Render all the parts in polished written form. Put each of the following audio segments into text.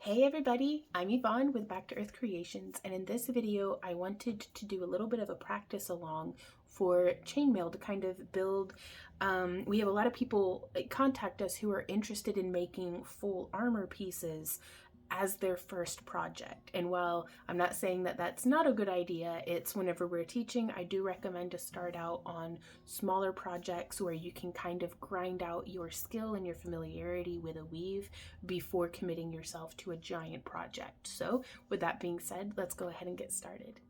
Hey everybody, I'm Yvonne with Back to Earth Creations, and in this video I wanted to do a little bit of a practice along for chainmail to kind of build. We have a lot of people contact us who are interested in making full armor pieces as their first project. And while I'm not saying that that's not a good idea, it's whenever we're teaching, I do recommend to start out on smaller projects where you can kind of grind out your skill and your familiarity with a weave before committing yourself to a giant project. So with that being said, let's go ahead and get started.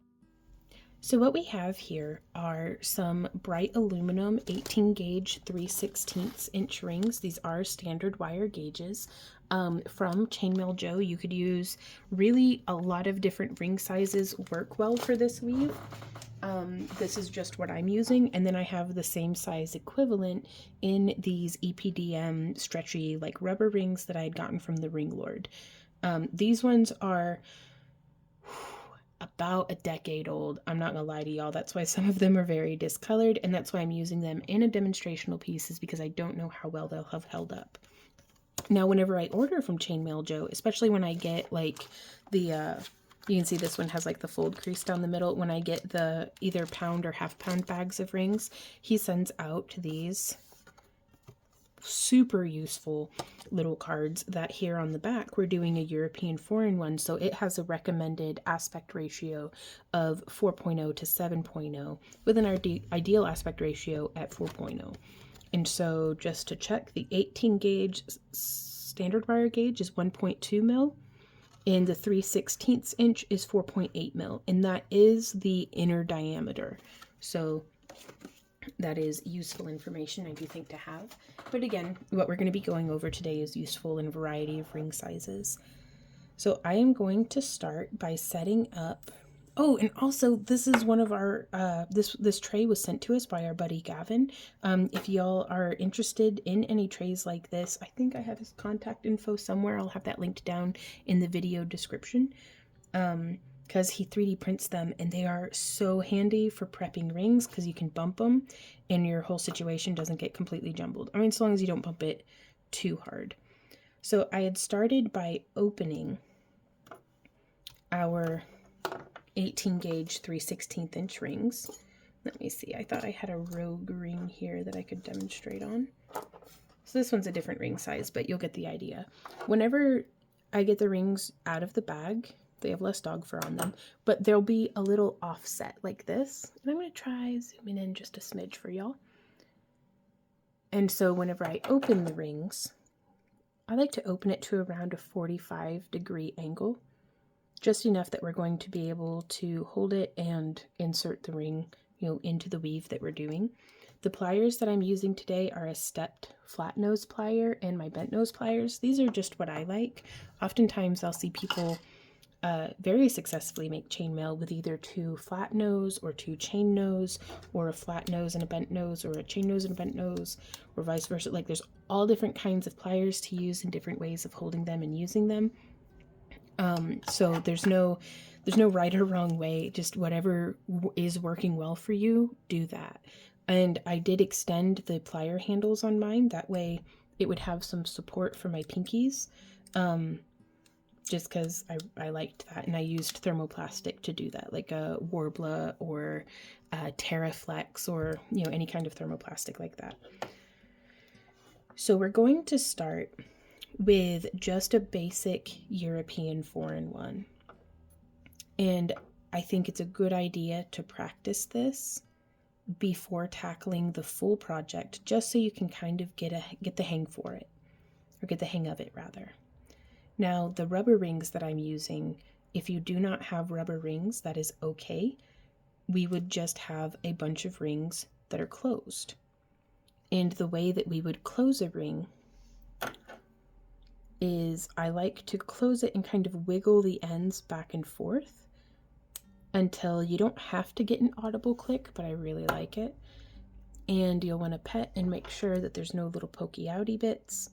So what we have here are some bright aluminum 18 gauge 3/16 inch rings. These are standard wire gauges from Chainmaille Joe. You could use really a lot of different ring sizes work well for this weave. This is just what I'm using, and then I have the same size equivalent in these EPDM stretchy like rubber rings that I had gotten from the Ring Lord. These ones are about a decade old. I'm not gonna lie to y'all. That's why some of them are very discolored, and that's why I'm using them in a demonstrational piece, is because I don't know how well they'll have held up. Now, whenever I order from Chainmaille Joe, especially when I get like the, you can see this one has like the fold crease down the middle. When I get the either pound or half pound bags of rings, he sends out these super useful little cards that here on the back we're doing a European foreign one, so it has a recommended aspect ratio of 4.0 to 7.0 with an ideal aspect ratio at 4.0. And so just to check, the 18 gauge standard wire gauge is 1.2 mil and the 3/16 inch is 4.8 mil, and that is the inner diameter. So that is useful information, I do think, to have. But again, what we're going to be going over today is useful in a variety of ring sizes. So I am going to start by setting up. Oh, and also this is one of our, this tray was sent to us by our buddy Gavin. If y'all are interested in any trays like this, I think I have his contact info somewhere. I'll have that linked down in the video description. Because he 3D prints them, and they are so handy for prepping rings because you can bump them and your whole situation doesn't get completely jumbled. I mean, so long as you don't bump it too hard. So I had started by opening our 18 gauge 3/16 inch rings. Let me see, I thought I had a rogue ring here that I could demonstrate on. So this one's a different ring size, but you'll get the idea. Whenever I get the rings out of the bag, they have less dog fur on them, but there'll be a little offset like this. And I'm going to try zooming in just a smidge for y'all. And so whenever I open the rings, I like to open it to around a 45-degree angle, just enough that we're going to be able to hold it and insert the ring, into the weave that we're doing. The pliers that I'm using today are a stepped flat nose plier and my bent nose pliers. These are just what I like. Oftentimes I'll see people very successfully make chainmail with either two flat nose or two chain nose, or a flat nose and a bent nose, or a chain nose and a bent nose, or vice versa. Like, there's all different kinds of pliers to use and different ways of holding them and using them. So there's no right or wrong way. Just whatever is working well for you, do that. And I did extend the plier handles on mine. That way it would have some support for my pinkies. Just because I liked that, and I used thermoplastic to do that, like a Warbler or a Terraflex, or any kind of thermoplastic like that. So we're going to start with just a basic European foreign one, and I think it's a good idea to practice this before tackling the full project, just so you can kind of get the hang for it, or get the hang of it rather. Now, the rubber rings that I'm using, if you do not have rubber rings, that is okay. We would just have a bunch of rings that are closed. And the way that we would close a ring is I like to close it and kind of wiggle the ends back and forth until you don't have to get an audible click, but I really like it. And you'll want to pet and make sure that there's no little pokey outy bits.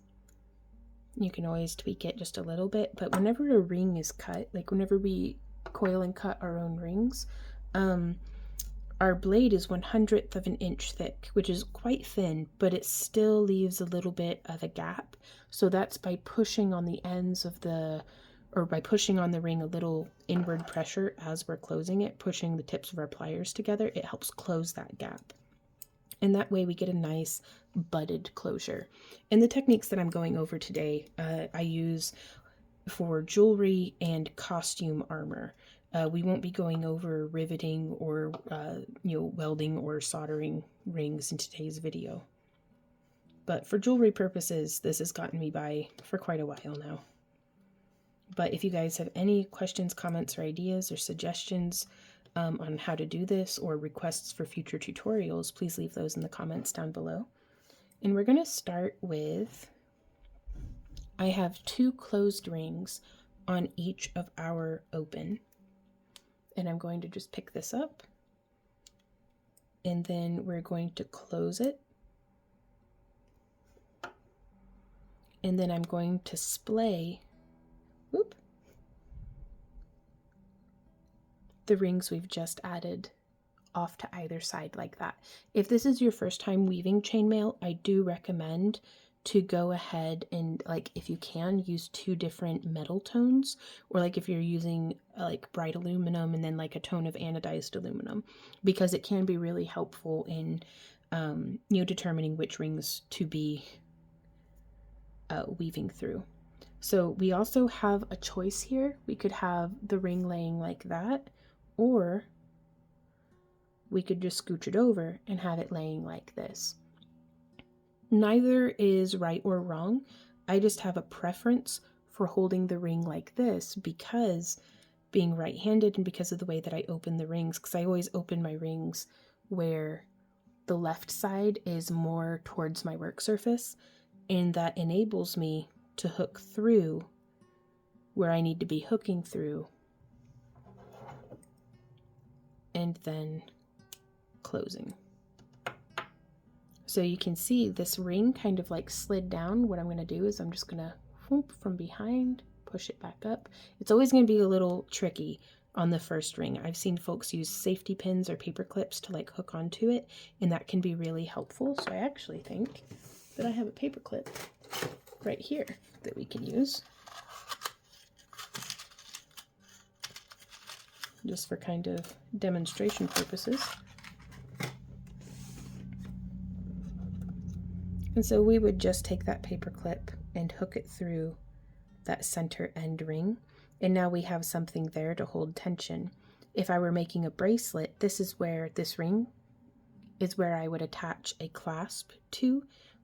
You can always tweak it just a little bit, but whenever a ring is cut, like whenever we coil and cut our own rings, our blade is 1/100th of an inch thick, which is quite thin, but it still leaves a little bit of a gap. So that's by pushing on the ends of the or by pushing on the ring a little inward pressure as we're closing it, pushing the tips of our pliers together, it helps close that gap. And that way we get a nice butted closure. And the techniques that I'm going over today, I use for jewelry and costume armor. We won't be going over riveting or welding or soldering rings in today's video. But for jewelry purposes, this has gotten me by for quite a while now. But if you guys have any questions, comments, or ideas or suggestions on how to do this or requests for future tutorials, please leave those in the comments down below. And we're going to start with, I have 2 closed rings on each of our open. And I'm going to just pick this up. And then we're going to close it. And then I'm going to splay the rings we've just added off to either side like that. If this is your first time weaving chainmail, I do recommend to go ahead and, like, if you can, use 2 different metal tones, or like if you're using like bright aluminum and then like a tone of anodized aluminum, because it can be really helpful in determining which rings to be weaving through. So we also have a choice here. We could have the ring laying like that, or we could just scooch it over and have it laying like this. Neither is right or wrong. I just have a preference for holding the ring like this because being right-handed and because of the way that I open the rings, because I always open my rings where the left side is more towards my work surface, and that enables me to hook through where I need to be hooking through and then closing. So you can see this ring kind of like slid down. What I'm going to do is I'm just going to whoop from behind, push it back up. It's always going to be a little tricky on the first ring. I've seen folks use safety pins or paper clips to like hook onto it, and that can be really helpful. So I actually think that I have a paper clip right here that we can use just for kind of demonstration purposes. And so we would just take that paper clip and hook it through that center end ring, and now we have something there to hold tension. If I were making a bracelet, this is where this ring is where I would attach a clasp to,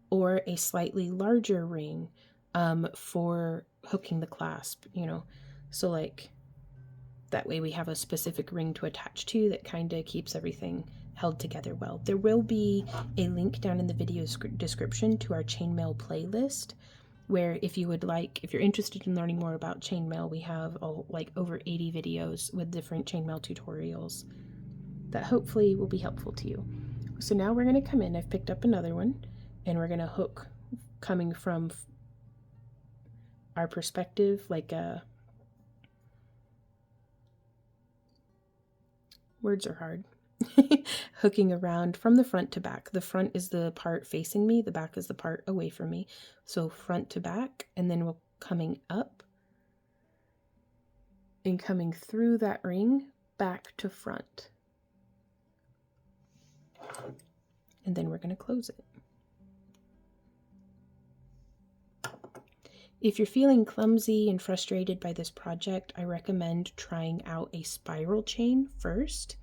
or a slightly larger ring for hooking the clasp, so like that way we have a specific ring to attach to that kind of keeps everything held together well. There will be a link down in the video description to our chainmail playlist, where if you're interested in learning more about chainmail, we have like over 80 videos with different chainmail tutorials that hopefully will be helpful to you. So now we're going to come in, I've picked up another one, and we're going to hook coming from our perspective, like words are hard. Hooking around from the front to back. The front is the part facing me, the back is the part away from me. So front to back, and then we're coming up and coming through that ring back to front. And then we're going to close it. If you're feeling clumsy and frustrated by this project, I recommend trying out a spiral chain first.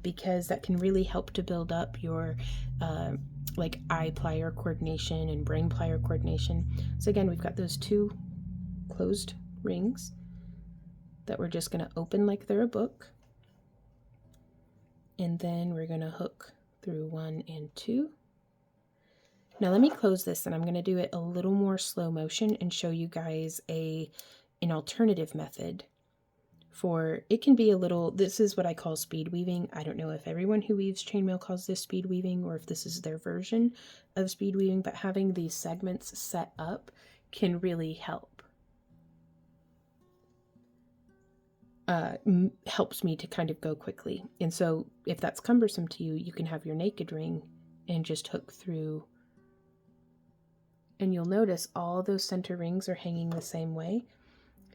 Because that can really help to build up your like eye plier coordination and brain plier coordination. So again, we've got those 2 closed rings that we're just going to open like they're a book, and then we're going to hook through 1 and 2. Now let me close this, and I'm going to do it a little more slow motion and show you guys an alternative method. For it can be this is what I call speed weaving. I don't know if everyone who weaves chainmail calls this speed weaving, or if this is their version of speed weaving, but having these segments set up can really help. Helps me to kind of go quickly. And so if that's cumbersome to you, you can have your naked ring and just hook through. And you'll notice all those center rings are hanging the same way.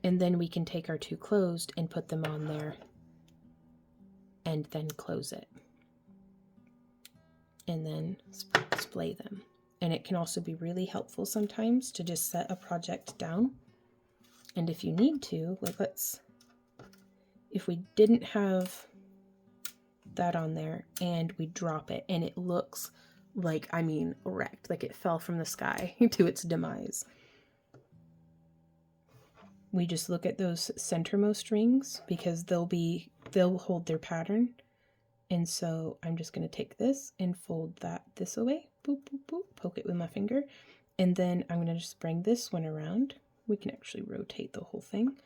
and then we can take our two closed and put them on there and then close it and then splay them. And it can also be really helpful sometimes to just set a project down. And if you need to, like if we didn't have that on there and we drop it and it looks like, I mean, wrecked, like it fell from the sky to its demise. We just look at those centermost rings because they'll hold their pattern. And so I'm just going to take this and fold that this away. Boop, boop, boop. Poke it with my finger. And then I'm going to just bring this one around. We can actually rotate the whole thing.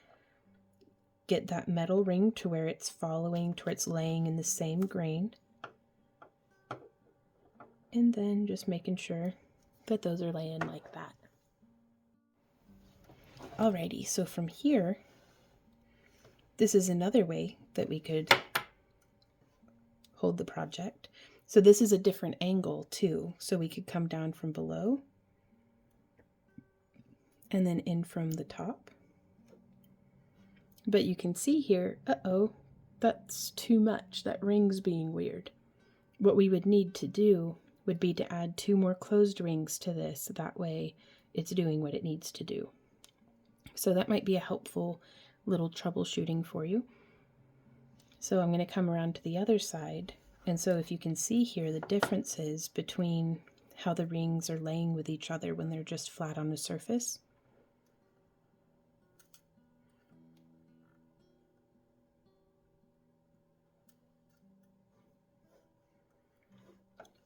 Get that metal ring to where it's following, to where it's laying in the same grain. And then just making sure that those are laying like that. Alrighty, so from here, this is another way that we could hold the project. So this is a different angle too. So we could come down from below and then in from the top. But you can see here, uh-oh, that's too much. That ring's being weird. What we would need to do would be to add 2 more closed rings to this. That way it's doing what it needs to do. So that might be a helpful little troubleshooting for you. So I'm going to come around to the other side. And so if you can see here, the differences between how the rings are laying with each other when they're just flat on the surface.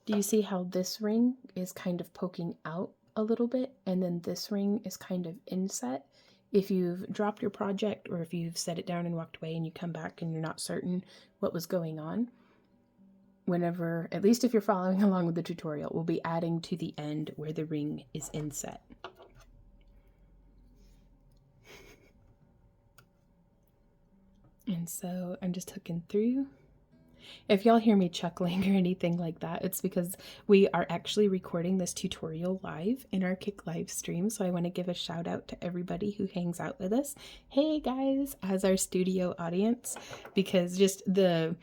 Do you see how this ring is kind of poking out a little bit, and then this ring is kind of inset? If you've dropped your project or if you've set it down and walked away and you come back and you're not certain what was going on, whenever, at least if you're following along with the tutorial, we'll be adding to the end where the ring is inset. And so I'm just hooking through. If y'all hear me chuckling or anything like that, it's because we are actually recording this tutorial live in our Kick live stream. So I want to give a shout out to everybody who hangs out with us. Hey guys, as our studio audience, because just the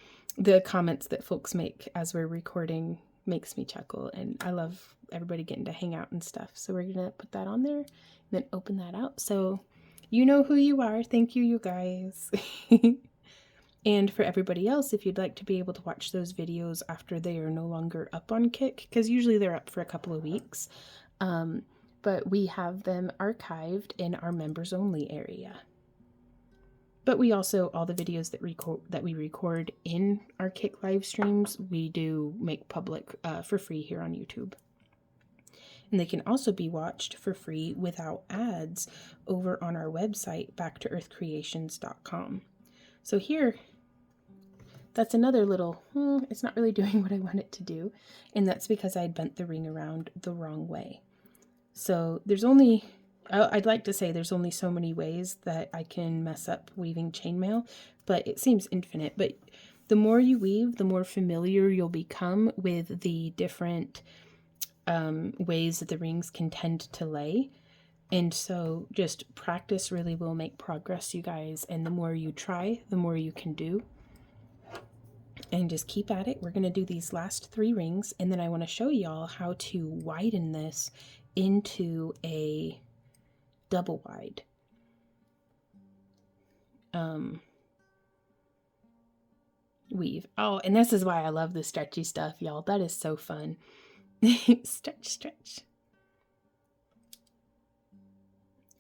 comments that folks make as we're recording makes me chuckle, and I love everybody getting to hang out and stuff. So we're gonna put that on there and then open that out. So you know who you are. Thank you, you guys. And for everybody else, if you'd like to be able to watch those videos after they are no longer up on Kick, because usually they're up for a couple of weeks, but we have them archived in our members only area. But we also, all the videos that we record in our Kick live streams, we do make public for free here on YouTube. And they can also be watched for free without ads over on our website, backtoearthcreations.com. So here, that's another little, it's not really doing what I want it to do. And that's because I bent the ring around the wrong way. So there's only, I'd like to say there's only so many ways that I can mess up weaving chainmail, but it seems infinite. But the more you weave, the more familiar you'll become with the different ways that the rings can tend to lay. And so just practice really will make progress, you guys. And the more you try, the more you can do. And just keep at it. We're going to do these last 3 rings, and then I want to show y'all how to widen this into a double wide. Weave. Oh, and this is why I love the stretchy stuff, y'all. That is so fun. Stretch, stretch.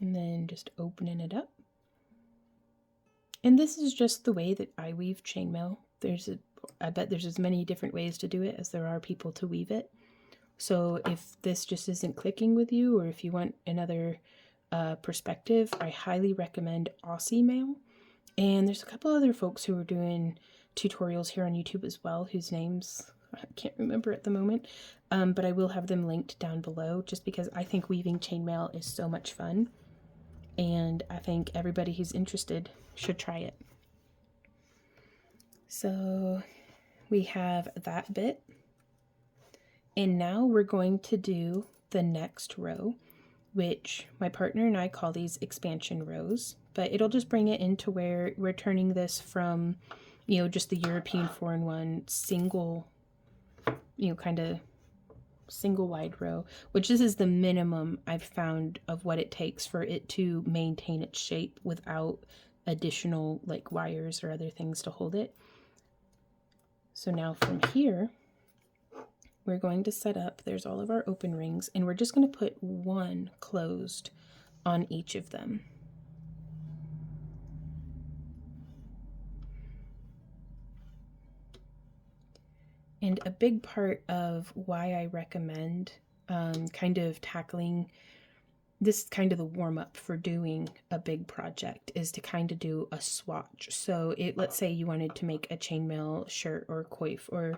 And then just opening it up. And this is just the way that I weave chainmail. I bet there's as many different ways to do it as there are people to weave it. So if this just isn't clicking with you, or if you want another perspective, I highly recommend Aussie Mail. And there's a couple other folks who are doing tutorials here on YouTube as well, whose names I can't remember at the moment, but I will have them linked down below, just because I think weaving chainmail is so much fun, and I think everybody who's interested should try it. So we have that bit, and now we're going to do the next row. which my partner and I call these expansion rows, but it'll just bring it into where we're turning this from, you know, just the European 4-in-1 single, you know, kind of single wide row, which this is the minimum I've found of what it takes for it to maintain its shape without additional like wires or other things to hold it. So now from here, we're going to set up, there's all of our open rings, and we're just going to put one closed on each of them. And a big part of why I recommend kind of tackling this, kind of the warm-up for doing a big project, is to kind of do a swatch. So let's say you wanted to make a chainmail shirt or coif, or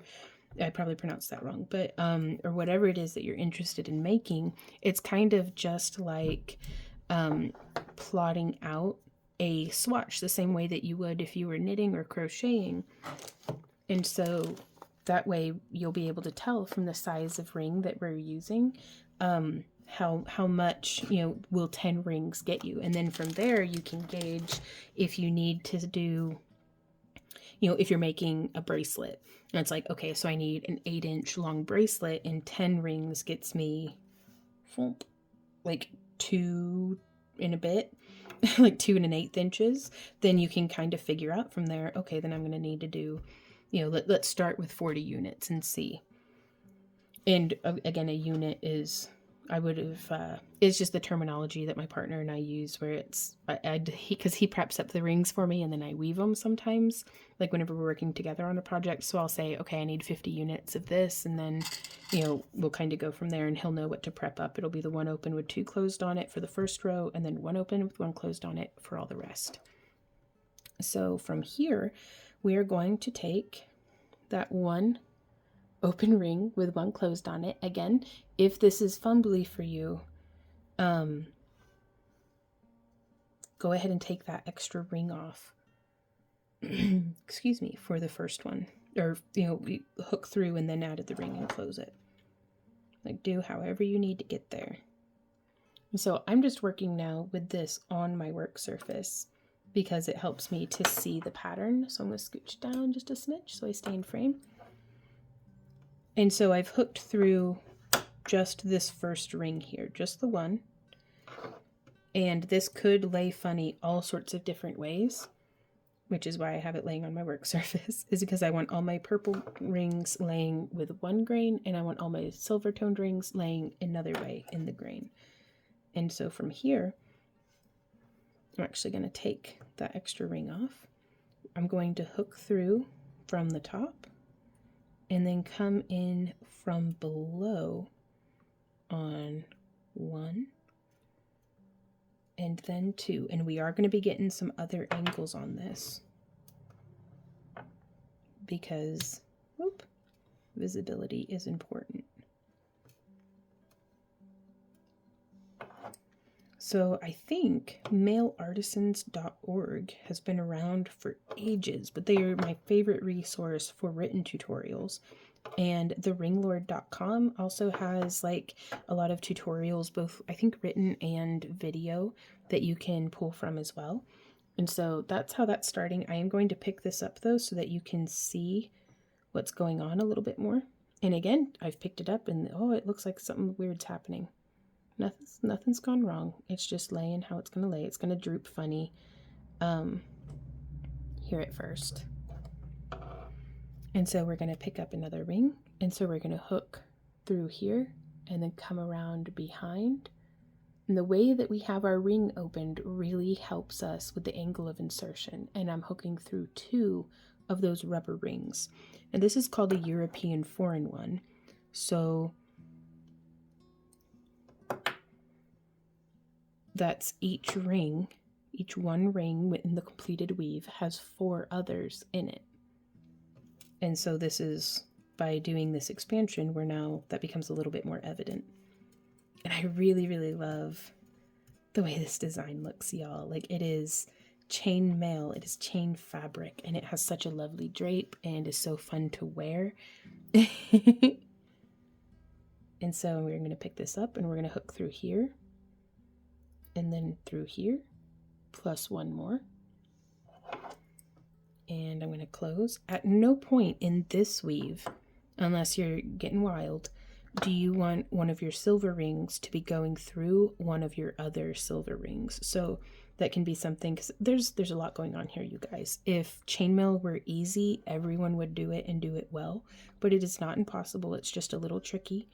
I probably pronounced that wrong, but or whatever it is that you're interested in making. It's kind of just like plotting out a swatch the same way that you would if you were knitting or crocheting. And so that way you'll be able to tell from the size of ring that we're using how much, you know, will 10 rings get you. And then from there you can gauge if you need to do, you know, if you're making a bracelet and it's like, okay, so I need an 8-inch long bracelet and 10 rings gets me like 2 and a bit, like 2 1/8 inches, then you can kind of figure out from there, okay, then I'm going to need to do, you know, let's start with 40 units and see. And again, a unit is, it's just the terminology that my partner and I use, where it's, because he preps up the rings for me and then I weave them sometimes, like whenever we're working together on a project. So I'll say, okay, I need 50 units of this. And then, you know, we'll kind of go from there and he'll know what to prep up. It'll be the one open with 2 closed on it for the first row, and then one open with 1 closed on it for all the rest. So from here, we are going to take that one open ring with 1 closed on it. Again, if this is fumbly for you, go ahead and take that extra ring off. Excuse me, for the first one, or, you know, hook through and then add the ring and close it. Like, do however you need to get there. So I'm just working now with this on my work surface because it helps me to see the pattern. So I'm going to scooch down just a smidge so I stay in frame. And so I've hooked through just this first ring here, just the one. And this could lay funny all sorts of different ways, which is why I have it laying on my work surface, is because I want all my purple rings laying with 1 grain, and I want all my silver toned rings laying another way in the grain. And so from here, I'm actually going to take that extra ring off. I'm going to hook through from the top and then come in from below on 1 and then 2. And we are going to be getting some other angles on this because, visibility is important. So I think maileartisans.org has been around for ages, but they are my favorite resource for written tutorials. And theringlord.com also has like a lot of tutorials, both I think written and video, that you can pull from as well. And so that's how that's starting. I am going to pick this up though so that you can see what's going on a little bit more. And again, I've picked it up and oh, it looks like something weird's happening. Nothing's gone wrong. It's just laying how it's going to lay. It's going to droop funny here at first. And so we're going to pick up another ring. And so we're going to hook through here and then come around behind. And the way that we have our ring opened really helps us with the angle of insertion. And I'm hooking through 2 of those rubber rings. And this is called a European 4-in-1. So that's each ring, each one ring in the completed weave has 4 others in it. And so this is, by doing this expansion, that becomes a little bit more evident. And I really, really love the way this design looks, y'all. Like, it is chainmail, it is chain fabric, and it has such a lovely drape and is so fun to wear. And so we're going to pick this up and we're going to hook through here. and then through here, plus one more. And I'm going to close. At no point in this weave, unless you're getting wild, do you want one of your silver rings to be going through one of your other silver rings. So that can be something, because there's a lot going on here, you guys. If chainmail were easy, everyone would do it and do it well, but it is not impossible. It's just a little tricky,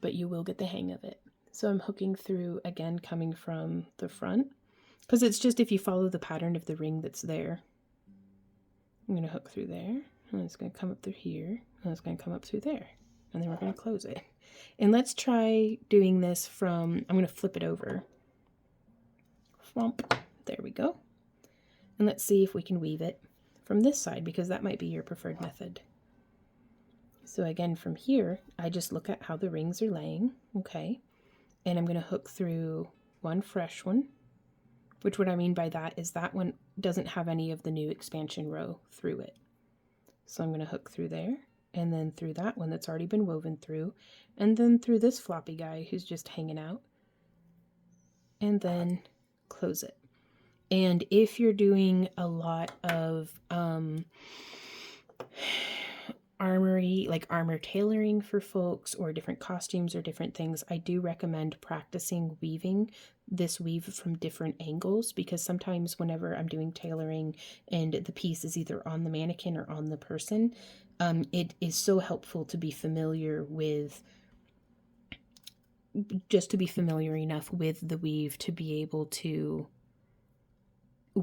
but you will get the hang of it. So I'm hooking through, again, coming from the front, because it's just, if you follow the pattern of the ring that's there, I'm going to hook through there, and it's going to come up through here, and it's going to come up through there, and then we're going to close it. And let's try doing this from, I'm going to flip it over. Flump. There we go. And let's see if we can weave it from this side, because that might be your preferred method. So again, from here, I just look at how the rings are laying, okay? And I'm going to hook through one fresh one, which what I mean by that is that one doesn't have any of the new expansion row through it. So I'm going to hook through there, and then through that one that's already been woven through, and then through this floppy guy who's just hanging out, and then close it. And if you're doing a lot of armory, like armor tailoring for folks, or different costumes or different things, I do recommend practicing weaving this weave from different angles, because sometimes whenever I'm doing tailoring and the piece is either on the mannequin or on the person, it is so helpful to be familiar with, just to be familiar enough with the weave to be able to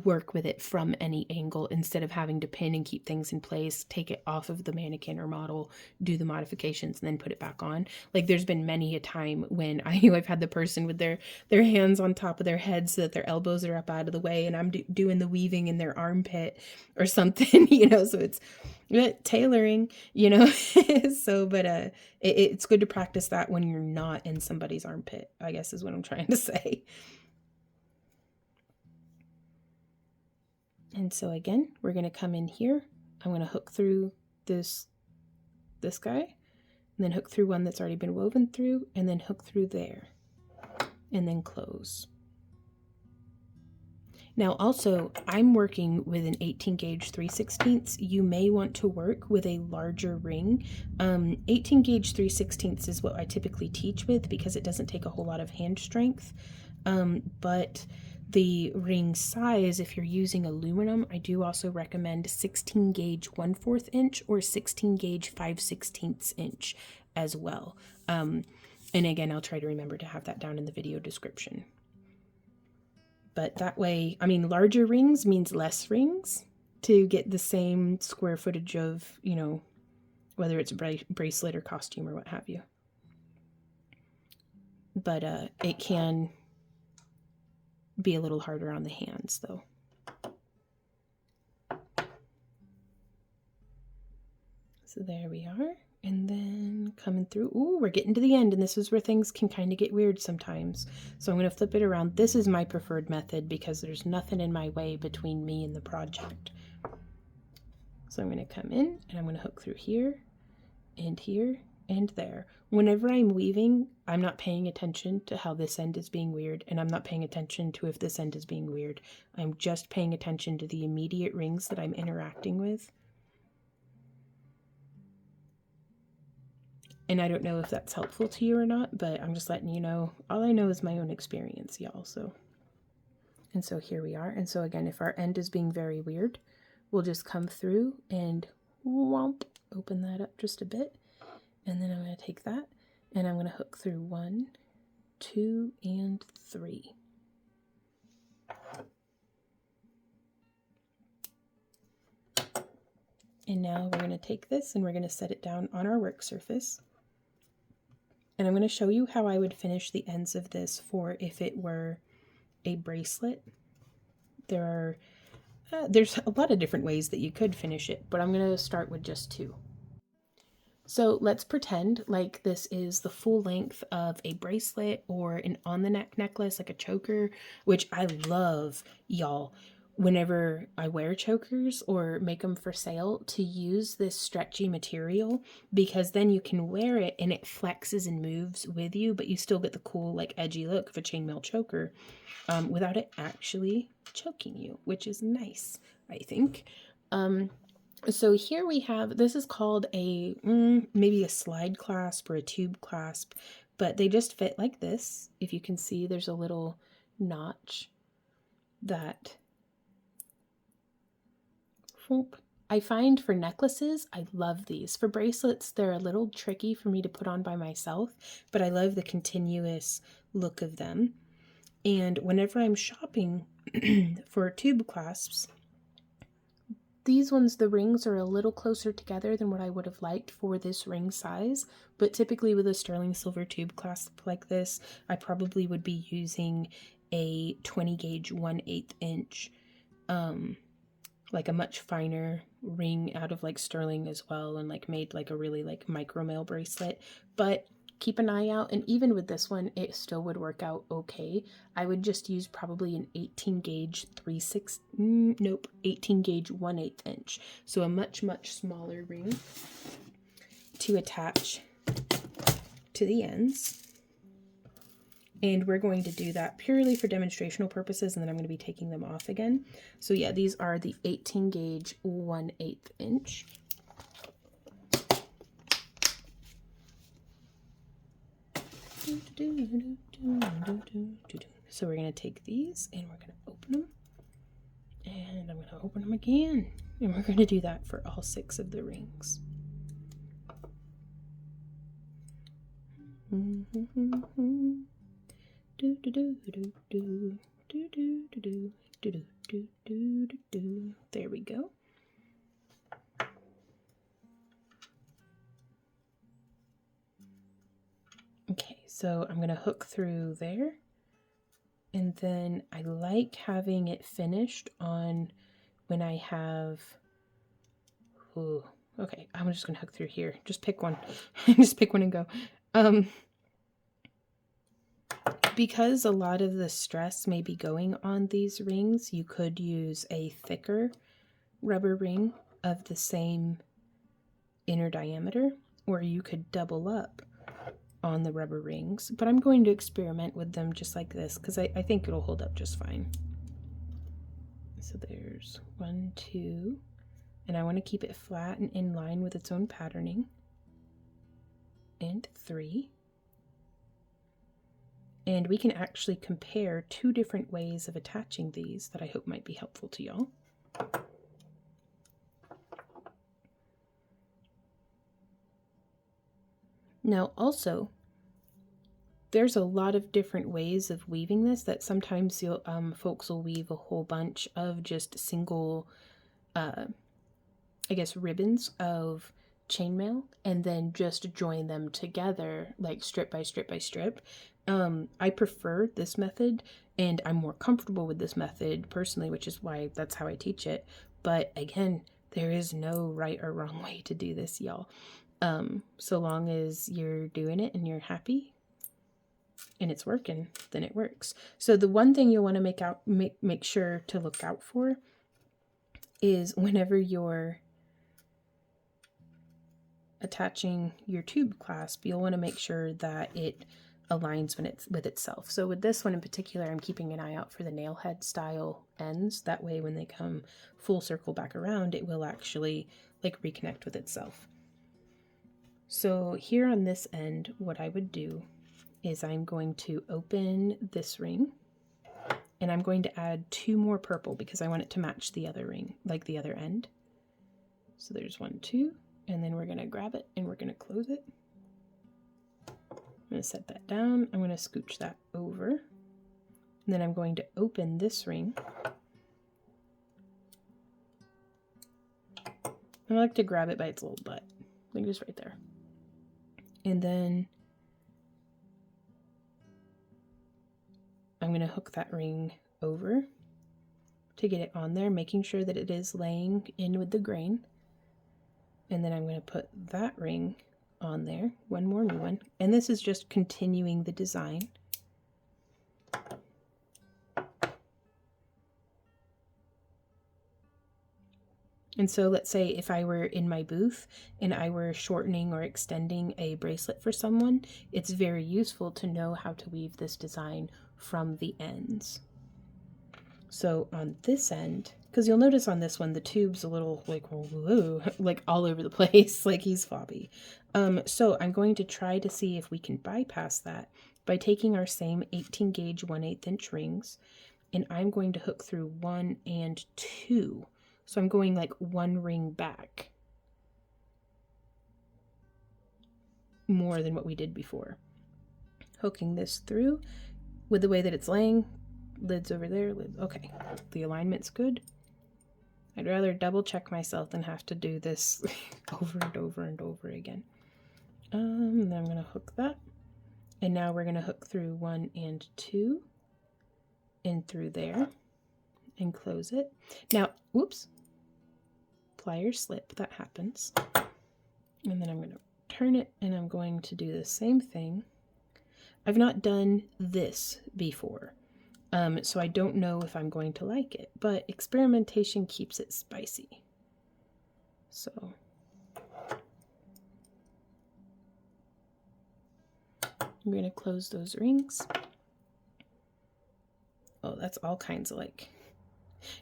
work with it from any angle, instead of having to pin and keep things in place, take it off of the mannequin or model, do the modifications, and then put it back on. Like, there's been many a time when I've had the person with their hands on top of their head so that their elbows are up out of the way, and I'm doing the weaving in their armpit or something, you know, so it's tailoring, you know. So, but it's good to practice that when you're not in somebody's armpit, I guess is what I'm trying to say. And so again, we're going to come in here. I'm going to hook through this guy, and then hook through one that's already been woven through, and then hook through there, and then close. Now also, I'm working with an 18 gauge 3/16. You may want to work with a larger ring. 18 gauge 3/16 is what I typically teach with, because it doesn't take a whole lot of hand strength. But the ring size, if you're using aluminum, I do also recommend 16 gauge 1/4 inch or 16 gauge 5/16 inch as well. And again, I'll try to remember to have that down in the video description. But that way, I mean, larger rings means less rings to get the same square footage of, you know, whether it's a bracelet or costume or what have you. But it can be a little harder on the hands though. So there we are, and then coming through, ooh, we're getting to the end, and this is where things can kind of get weird sometimes. So I'm going to flip it around. This is my preferred method because there's nothing in my way between me and the project. So I'm going to come in, and I'm going to hook through here and there. Whenever I'm weaving, I'm not paying attention to how this end is being weird, and I'm not paying attention to if this end is being weird. I'm just paying attention to the immediate rings that I'm interacting with. And I don't know if that's helpful to you or not, but I'm just letting you know. All I know is my own experience, y'all. So, and so here we are. And so again, if our end is being very weird, we'll just come through and whomp, open that up just a bit. And then I'm going to take that, and I'm going to hook through 1, 2, and 3. And now we're going to take this and we're going to set it down on our work surface. And I'm going to show you how I would finish the ends of this for if it were a bracelet. There's a lot of different ways that you could finish it, but I'm going to start with just 2. So let's pretend like this is the full length of a bracelet or an on the neck necklace, like a choker, which I love, y'all. whenever I wear chokers or make them for sale, to use this stretchy material, because then you can wear it and it flexes and moves with you, but you still get the cool like edgy look of a chainmail choker without it actually choking you, which is nice, I think. So here we have, this is called a maybe a slide clasp or a tube clasp, but they just fit like this. If you can see, there's a little notch that I find for necklaces, I love these. For bracelets, they're a little tricky for me to put on by myself, but I love the continuous look of them. And whenever I'm shopping for tube clasps, these ones, the rings are a little closer together than what I would have liked for this ring size, but typically with a sterling silver tube clasp like this, I probably would be using a 20 gauge 1/8 inch, like a much finer ring out of like sterling as well, and like made like a really like micro mail bracelet. But keep an eye out, and even with this one it still would work out okay. I would just use probably an 18 gauge 18 gauge 1/8 inch, so a much smaller ring to attach to the ends. And we're going to do that purely for demonstrational purposes, and then I'm going to be taking them off again. So yeah, these are the 18 gauge 1/8 inch. So we're going to take these and we're going to open them. And I'm going to open them again. And we're going to do that for all 6 of the rings. There we go. Okay, so I'm going to hook through there, and then I like having it finished on when I have, okay, I'm just going to hook through here. Just pick one. Just pick one and go. Because a lot of the stress may be going on these rings, you could use a thicker rubber ring of the same inner diameter, or you could double up on the rubber rings, but I'm going to experiment with them just like this because I think it'll hold up just fine. So there's 1, 2, and I want to keep it flat and in line with its own patterning, and 3. And we can actually compare 2 different ways of attaching these that I hope might be helpful to y'all. Now also, there's a lot of different ways of weaving this that sometimes you'll, folks will weave a whole bunch of just single, I guess, ribbons of chainmail and then just join them together like strip by strip by strip. I prefer this method, and I'm more comfortable with this method personally, which is why that's how I teach it. But again, there is no right or wrong way to do this, y'all. So long as you're doing it and you're happy and it's working, then it works. So the one thing you'll want to make sure to look out for is whenever you're attaching your tube clasp, you'll want to make sure that it aligns when it's with itself. So with this one in particular, I'm keeping an eye out for the nail head style ends. That way when they come full circle back around, it will actually like reconnect with itself. So here on this end, what I would do is I'm going to open this ring, and I'm going to add 2 more purple because I want it to match the other ring, like the other end. So there's 1, 2, and then we're going to grab it and we're going to close it. I'm going to set that down. I'm going to scooch that over. And then I'm going to open this ring. I like to grab it by its little butt, like just right there. And then I'm going to hook that ring over to get it on there, making sure that it is laying in with the grain. And then I'm going to put that ring on there, 1 more new one, and this is just continuing the design. And so let's say if I were in my booth and I were shortening or extending a bracelet for someone, it's very useful to know how to weave this design from the ends. So on this end, because you'll notice on this one, the tube's a little like, whoa, like all over the place, like he's fobby. So I'm going to try to see if we can bypass that by taking our same 18 gauge 1/8 inch rings, and I'm going to hook through 1 and 2. So I'm going like 1 ring back more than what we did before. Hooking this through with the way that it's laying, lids over there, lid, okay, the alignment's good. I'd rather double check myself than have to do this over and over and over again. Then I'm gonna hook that. And now we're gonna hook through 1 and 2 and through there and close it. Now, whoops, pliers slip, that happens. And then I'm gonna turn it and I'm going to do the same thing. I've not done this before, so I don't know if I'm going to like it, but experimentation keeps it spicy. So I'm going to close those rings. Oh, that's all kinds of like,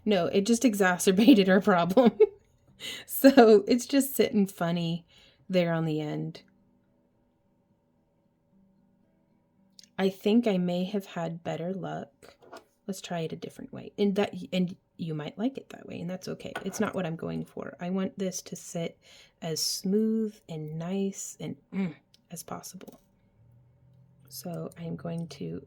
no, it just exacerbated our problem. So it's just sitting funny there on the end. I think I may have had better luck. Let's try it a different way. And you might like it that way, and that's okay. It's not what I'm going for. I want this to sit as smooth and nice and as possible. So I'm going to,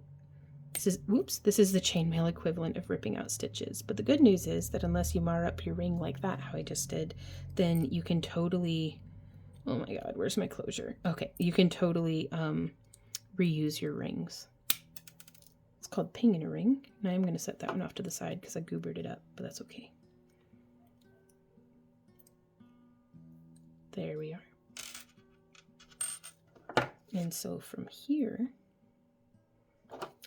this is the chainmail equivalent of ripping out stitches. But the good news is that unless you mar up your ring like that, how I just did, then you can totally, oh my God, where's my closure? Okay, you can totally reuse your rings. It's called pinging a ring, and I'm going to set that one off to the side because I goobered it up, but that's okay. There we are. And so from here,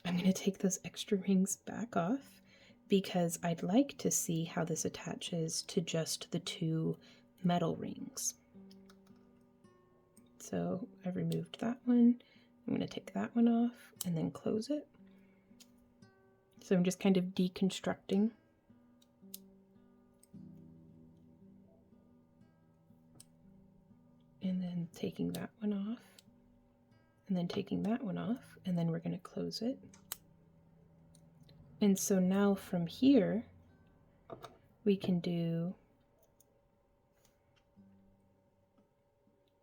I'm going to take those extra rings back off because I'd like to see how this attaches to just the 2 metal rings. So I've removed that one. I'm going to take that one off and then close it. So I'm just kind of deconstructing. And then taking that one off. And then taking that one off. And then we're going to close it. And so now from here, we can do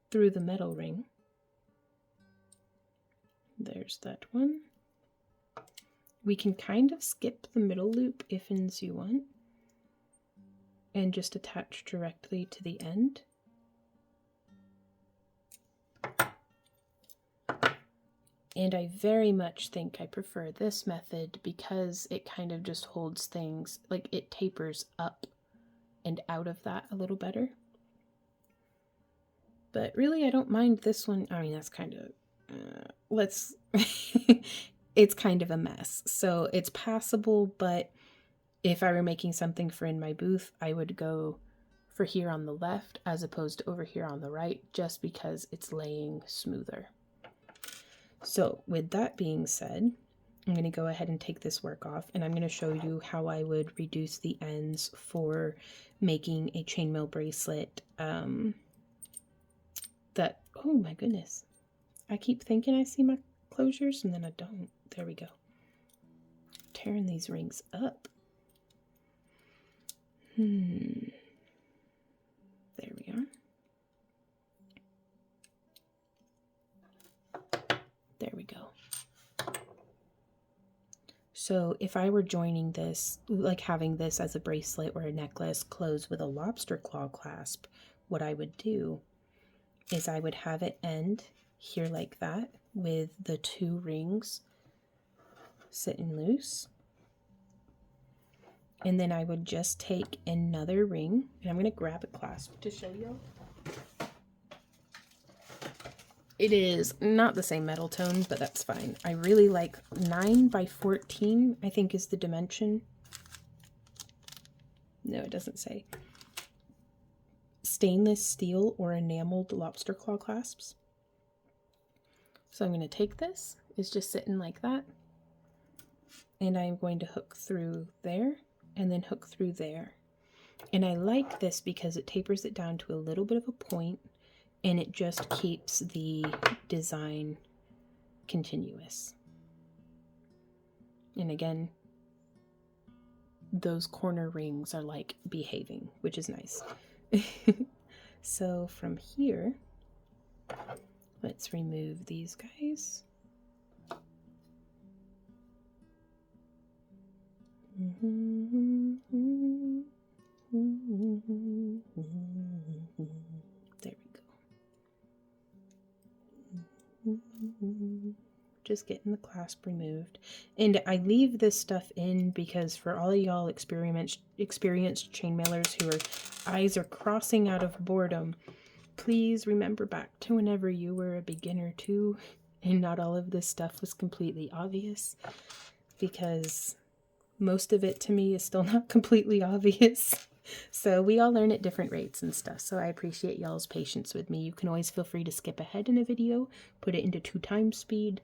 through the metal ring. There's that one. We can kind of skip the middle loop if and as you want, and just attach directly to the end. And I very much think I prefer this method because it kind of just holds things, like it tapers up and out of that a little better. But really I don't mind this one. I mean, that's kind of, it's kind of a mess. So it's passable, but if I were making something for in my booth, I would go for here on the left as opposed to over here on the right, just because it's laying smoother. So with that being said, I'm going to go ahead and take this work off, and I'm going to show you how I would reduce the ends for making a chainmail bracelet that, oh my goodness, I keep thinking I see my closures and then I don't. There we go. Tearing these rings up. There we are. There we go. So if I were joining this, like having this as a bracelet or a necklace closed with a lobster claw clasp, what I would do is I would have it end here like that with the 2 rings sitting loose. And then I would just take another ring, and I'm going to grab a clasp to show you. It is not the same metal tone, but that's fine. I really like 9 by 14, I think is the dimension. No, it doesn't say. stainless steel or enameled lobster claw clasps. So I'm going to take this, it's just sitting like that, and I'm going to hook through there and then hook through there. And I like this because it tapers it down to a little bit of a point, and it just keeps the design continuous. And again, those corner rings are like behaving, which is nice. So from here, let's remove these guys. There we go. Just getting the clasp removed. And I leave this stuff in because for all of y'all experienced chainmailers who eyes are crossing out of boredom, please remember back to whenever you were a beginner too, and not all of this stuff was completely obvious, because most of it to me is still not completely obvious. So we all learn at different rates and stuff, so I appreciate y'all's patience with me. You can always feel free to skip ahead in a video, put it into 2x speed,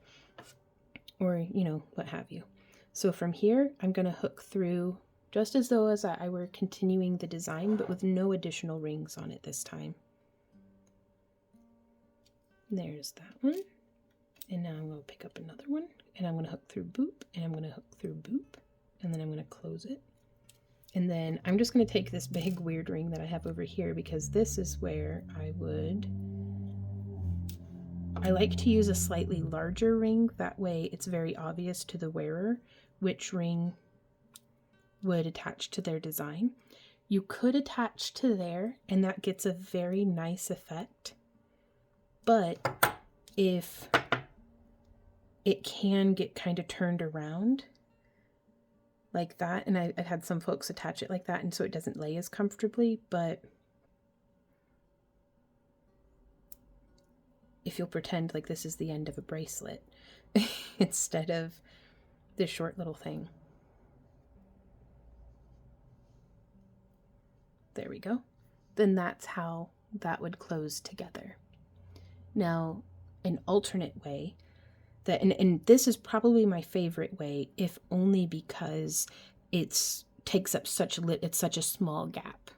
or, you know, what have you. So from here, I'm going to hook through just as though as I were continuing the design, but with no additional rings on it this time. There's that one. And now I'm going to pick up another one, and I'm going to hook through boop, and I'm going to hook through boop, and then I'm going to close it. And then I'm just going to take this big weird ring that I have over here, because this is where I like to use a slightly larger ring. That way it's very obvious to the wearer which ring would attach to their design. You could attach to there, and that gets a very nice effect. But if it can get kind of turned around like that, and I've had some folks attach it like that, and so it doesn't lay as comfortably, but if you'll pretend like this is the end of a bracelet instead of this short little thing. There we go. Then that's how that would close together. Now, an alternate way that, and this is probably my favorite way, if only because it's such a small gap.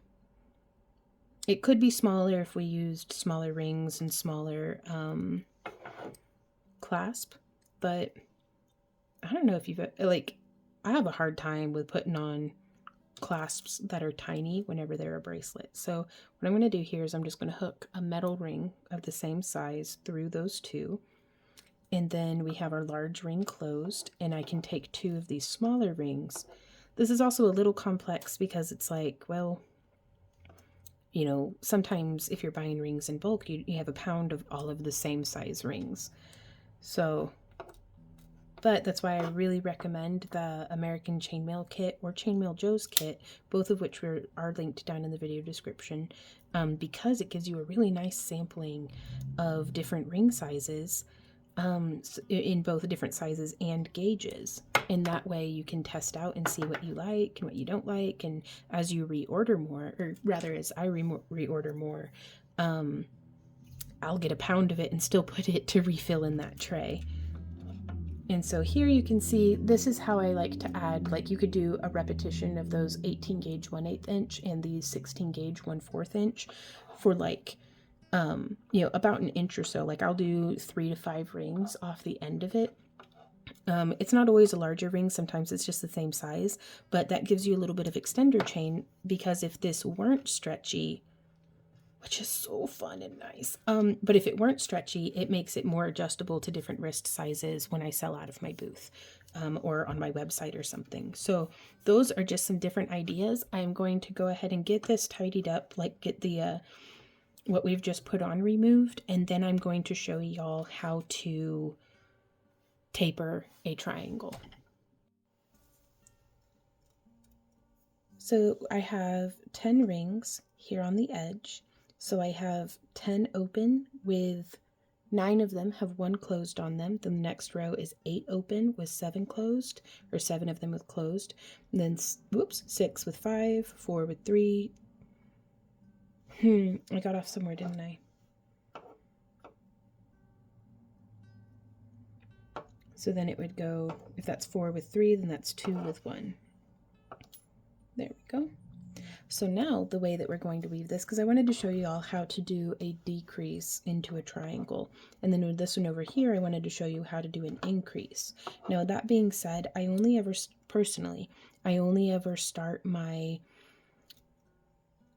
It could be smaller if we used smaller rings and smaller clasp, but I don't know if you've, like, I have a hard time with putting on clasps that are tiny whenever they're a bracelet. So what I'm going to do here is I'm just going to hook a metal ring of the same size through those two. And then we have our large ring closed, and I can take two of these smaller rings. This is also a little complex because it's like, well, you know, sometimes if you're buying rings in bulk, you have a pound of all of the same size rings. So, but that's why I really recommend the American Chainmail kit or Chainmail Joe's kit, both of which are linked down in the video description, because it gives you a really nice sampling of different ring sizes, in both different sizes and gauges. And that way you can test out and see what you like and what you don't like. And as you reorder more, or rather as I reorder more, I'll get a pound of it and still put it to refill in that tray. And so here you can see, this is how I like to add, like you could do a repetition of those 18 gauge 1/8 inch and these 16 gauge 1/4 inch for like, you know, about an inch or so. Like I'll do 3 to 5 rings off the end of it. It's not always a larger ring, sometimes it's just the same size, but that gives you a little bit of extender chain, because if this weren't stretchy, which is so fun and nice, but if it weren't stretchy, it makes it more adjustable to different wrist sizes when I sell out of my booth, or on my website or something. So those are just some different ideas. I'm going to go ahead and get this tidied up, like get the what we've just put on removed, and then I'm going to show y'all how to taper a triangle. So I have 10 rings here on the edge. So I have 10 open with 9 of them have 1 closed on them. Then the next row is 8 open with 7 closed, or 7 of them with closed. And then, 6 with 5, 4 with 3, I got off somewhere, didn't I? So then it would go, if that's 4 with 3, then that's 2 with 1. There we go. So now the way that we're going to weave this, because I wanted to show you all how to do a decrease into a triangle. And then with this one over here, I wanted to show you how to do an increase. Now that being said, I only ever start my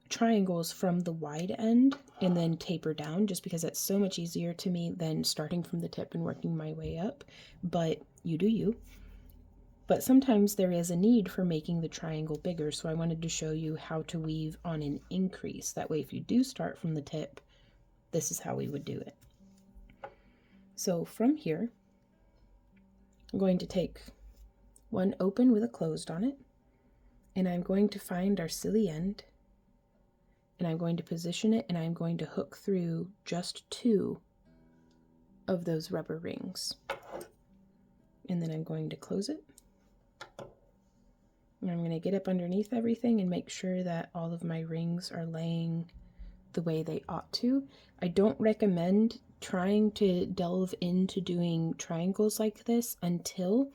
triangles from the wide end and then taper down, just because it's so much easier to me than starting from the tip and working my way up. But you do you. But sometimes there is a need for making the triangle bigger, so I wanted to show you how to weave on an increase. That way if you do start from the tip, this is how we would do it. So from here, I'm going to take one open with a closed on it, and I'm going to find our silly end, and I'm going to position it, and I'm going to hook through just 2 of those rubber rings. And then I'm going to close it. And I'm going to get up underneath everything and make sure that all of my rings are laying the way they ought to. I don't recommend trying to delve into doing triangles like this until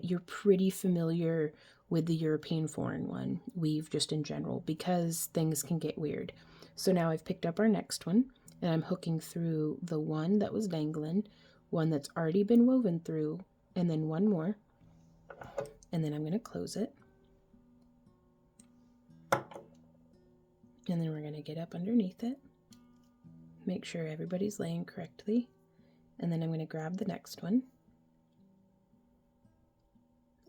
you're pretty familiar with the European foreign one weave just in general, because things can get weird. So now I've picked up our next one, and I'm hooking through the one that was dangling, one that's already been woven through, and then one more. And then I'm going to close it. And then we're going to get up underneath it, make sure everybody's laying correctly, and then I'm going to grab the next one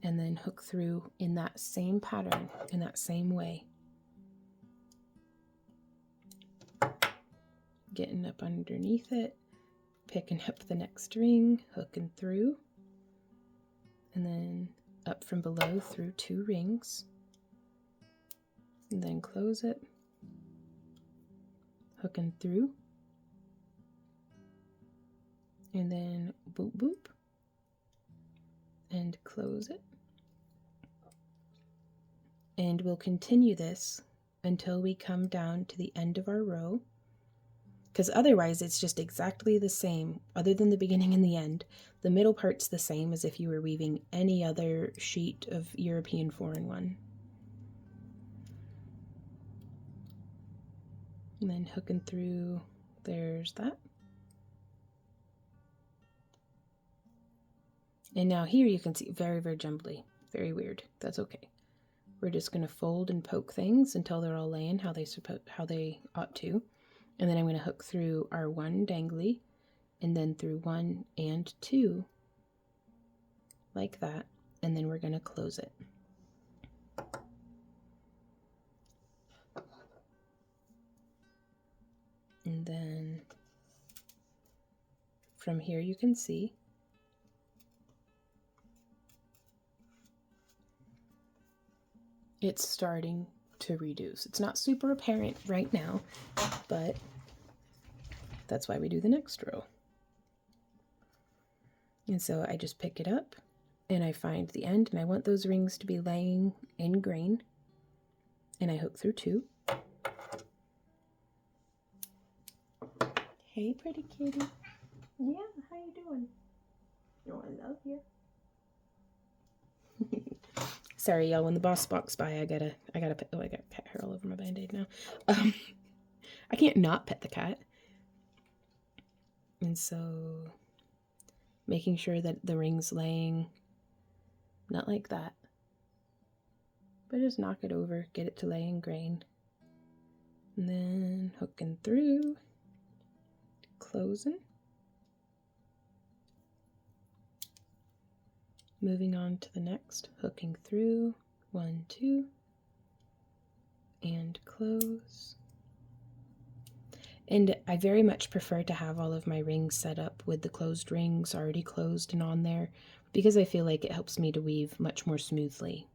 and then hook through in that same pattern, in that same way. Getting up underneath it, picking up the next ring, hooking through, and then up from below through 2 rings, and then close it, hooking through, and then boop boop, and close it. And we'll continue this until we come down to the end of our row, because otherwise it's just exactly the same other than the beginning and the end. The middle part's the same as if you were weaving any other sheet of European foreign one. And then hooking through, there's that. And now here you can see very, very jumbly, very weird. That's okay. We're just going to fold and poke things until they're all laying how they ought to. And then I'm going to hook through our 1 dangly, and then through 1 and 2, like that. And then we're going to close it. And then from here you can see it's starting to reduce. It's not super apparent right now, but that's why we do the next row. And so I just pick it up and I find the end, and I want those rings to be laying in grain, and I hook through 2. Hey, pretty kitty. Yeah, how you doing? Oh, I love you. Sorry, y'all. When the boss walks by, I gotta pet. Oh, I got pet hair all over my band-aid now. I can't not pet the cat. And so, making sure that the ring's laying, not like that, but just knock it over, get it to lay in grain, and then hooking through, closing, moving on to the next, hooking through, 1, 2, and close. And I very much prefer to have all of my rings set up with the closed rings already closed and on there, because I feel like it helps me to weave much more smoothly.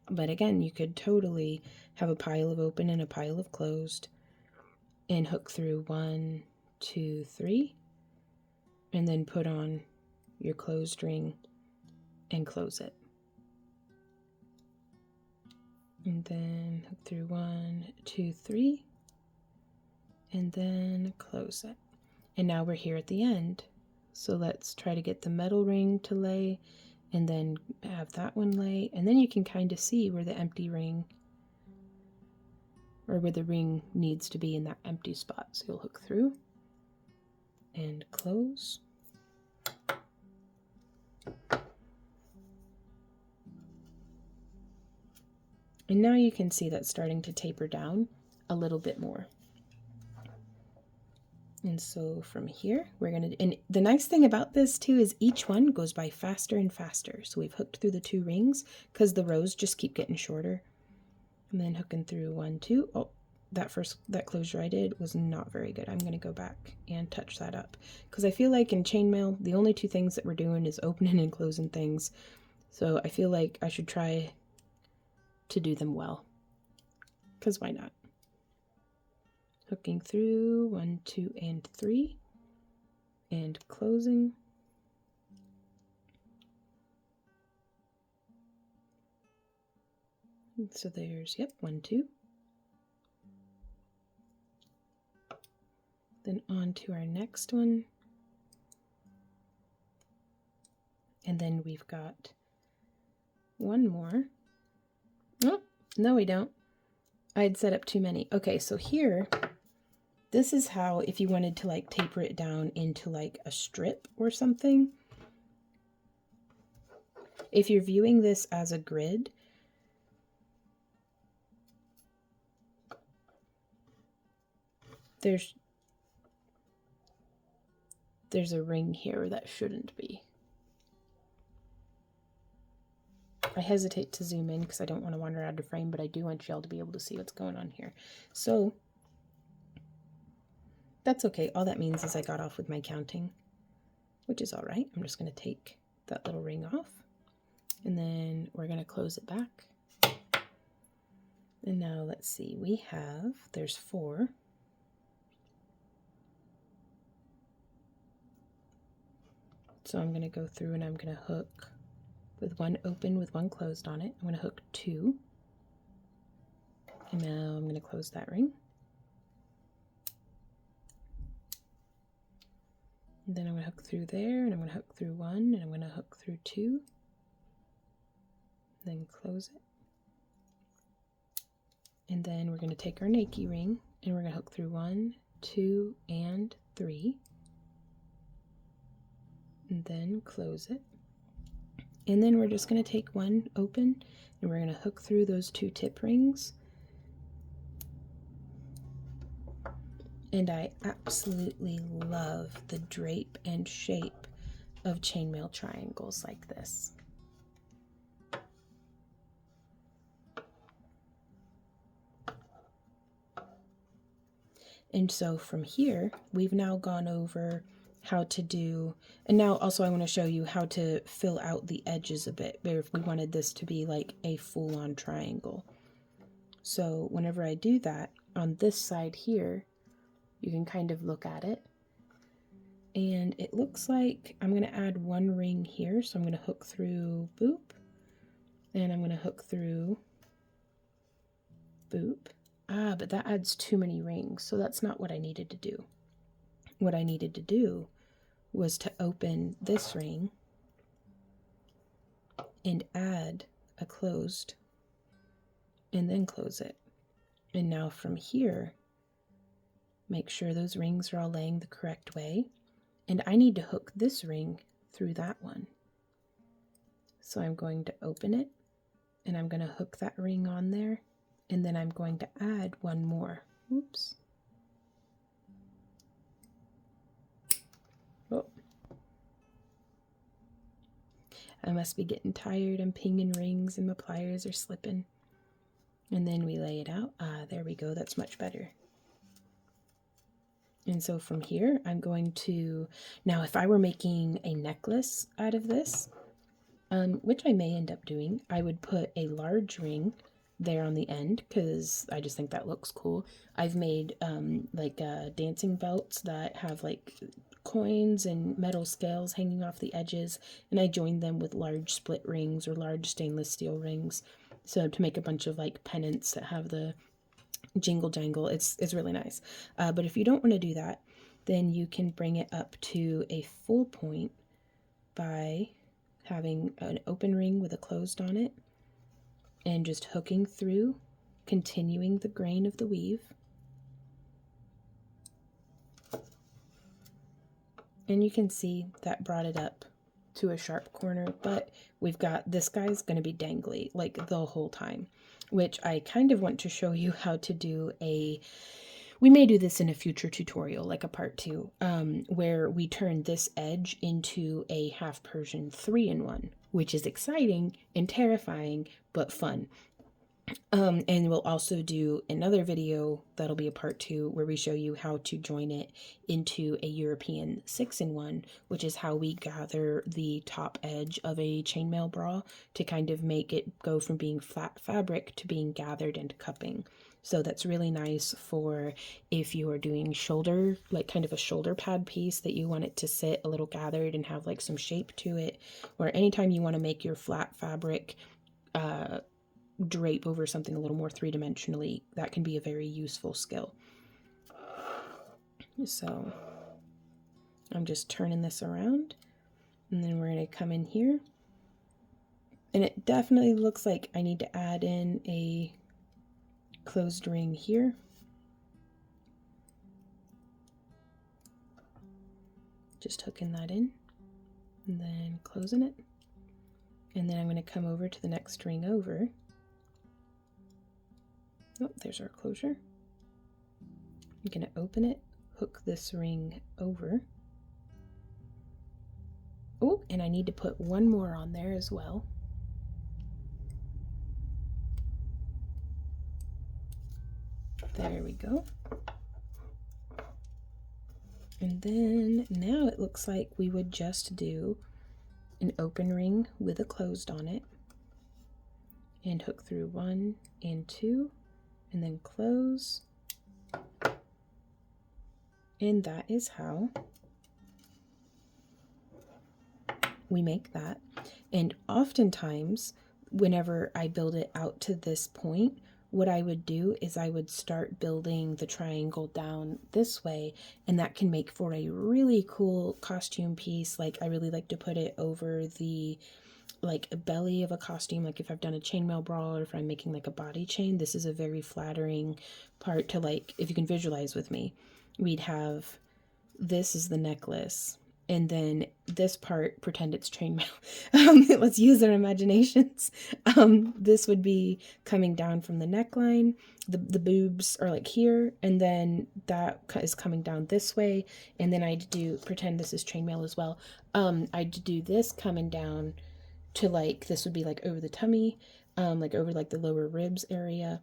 But again, you could totally have a pile of open and a pile of closed, and hook through 1, 2, 3, and then put on your closed ring and close it. And then hook through 1, 2, 3, and then close it. And now we're here at the end. So let's try to get the metal ring to lay and then have that one lay. And then you can kind of see where the empty ring, or where the ring needs to be in that empty spot. So you'll hook through and close. And now you can see that's starting to taper down a little bit more. And so from here, we're going to, and the nice thing about this too is each one goes by faster and faster. So we've hooked through the 2 rings because the rows just keep getting shorter. And then hooking through 1, 2. Oh, that closure I did was not very good. I'm going to go back and touch that up because I feel like in chainmail, the only 2 things that we're doing is opening and closing things. So I feel like I should try to do them well, because why not? Hooking through 1, 2, and 3, and closing. So there's, yep, 1, 2. Then on to our next one. And then we've got 1 more. Oh, no we don't. I had set up too many. Okay, so here, this is how, if you wanted to like taper it down into like a strip or something, if you're viewing this as a grid, there's a ring here that shouldn't be. I hesitate to zoom in because I don't want to wander out of frame, but I do want y'all to be able to see what's going on here. So that's okay. All that means is I got off with my counting, which is all right. I'm just going to take that little ring off, and then we're going to close it back. And now let's see, there's 4. So I'm going to go through and I'm going to hook with 1 open with 1 closed on it. I'm going to hook 2. And now I'm going to close that ring. And then I'm going to hook through there, and I'm going to hook through 1, and I'm going to hook through 2. Then close it. And then we're going to take our Nike ring, and we're going to hook through 1, 2, and 3. And then close it. And then we're just going to take 1 open, and we're going to hook through those 2 tip rings. And I absolutely love the drape and shape of chainmail triangles like this. And so from here, we've now gone over how to do, and now also I want to show you how to fill out the edges a bit, if we wanted this to be like a full-on triangle. So whenever I do that, on this side here, you can kind of look at it, and it looks like I'm going to add 1 ring here, so I'm going to hook through boop, and I'm going to hook through boop. But that adds too many rings, so that's not what I needed to do. What I needed to do was to open this ring and add a closed, and then close it. And now from here, make sure those rings are all laying the correct way. And I need to hook this ring through that one. So I'm going to open it, and I'm going to hook that ring on there, and then I'm going to add 1 more. Oops. Oh. I must be getting tired. I'm pinging rings and my pliers are slipping. And then we lay it out. There we go. That's much better. And so from here, I'm going to, now if I were making a necklace out of this, which I may end up doing, I would put a large ring there on the end because I just think that looks cool. I've made dancing belts that have like coins and metal scales hanging off the edges, and I joined them with large split rings or large stainless steel rings, so to make a bunch of like pennants that have the jingle jangle. It's really nice. But if you don't want to do that, then you can bring it up to a full point by having an open ring with a closed on it and just hooking through, continuing the grain of the weave. And you can see that brought it up to a sharp corner, but we've got this guy's going to be dangly like the whole time, which I kind of want to show you how to do we may do this in a future tutorial, like a part 2, where we turn this edge into a half Persian 3-in-1, which is exciting and terrifying, but fun. And we'll also do another video that'll be a part 2 where we show you how to join it into a European 6-in-1, which is how we gather the top edge of a chainmail bra to kind of make it go from being flat fabric to being gathered and cupping. So that's really nice for if you are doing shoulder, like kind of a shoulder pad piece that you want it to sit a little gathered and have like some shape to it, or anytime you want to make your flat fabric drape over something a little more three-dimensionally, that can be a very useful skill. So I'm just turning this around, and then we're going to come in here, and it definitely looks like I need to add in a closed ring here. Just hooking that in and then closing it, and then I'm going to come over to the next ring over. Oh, there's our closure. I'm going to open it, hook this ring over. Oh, and I need to put one more on there as well. There we go. And then now it looks like we would just do an open ring with a closed on it and hook through 1 and 2 and then close. And that is how we make that. And oftentimes, whenever I build it out to this point, what I would do is I would start building the triangle down this way, and that can make for a really cool costume piece. Like, I really like to put it over the like a belly of a costume, like if I've done a chainmail bra or if I'm making like a body chain. This is a very flattering part to, like, if you can visualize with me, we'd have this is the necklace, and then this part, pretend it's chainmail. Let's use our imaginations. This would be coming down from the neckline. The boobs are like here, and then that is coming down this way. And then I'd do, pretend this is chainmail as well. I'd do this coming down to, like, this would be like over the tummy, like over like the lower ribs area.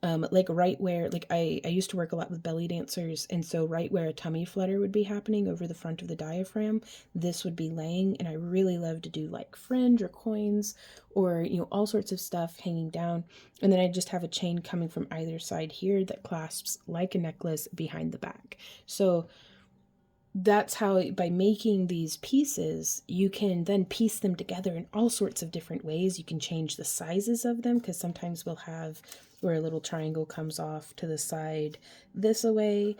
Like right where, like I used to work a lot with belly dancers, and so right where a tummy flutter would be happening over the front of the diaphragm, this would be laying. And I really love to do like fringe or coins or, you know, all sorts of stuff hanging down. And then I just have a chain coming from either side here that clasps like a necklace behind the back. So that's how, by making these pieces, you can then piece them together in all sorts of different ways. You can change the sizes of them, because sometimes we'll have where a little triangle comes off to the side this away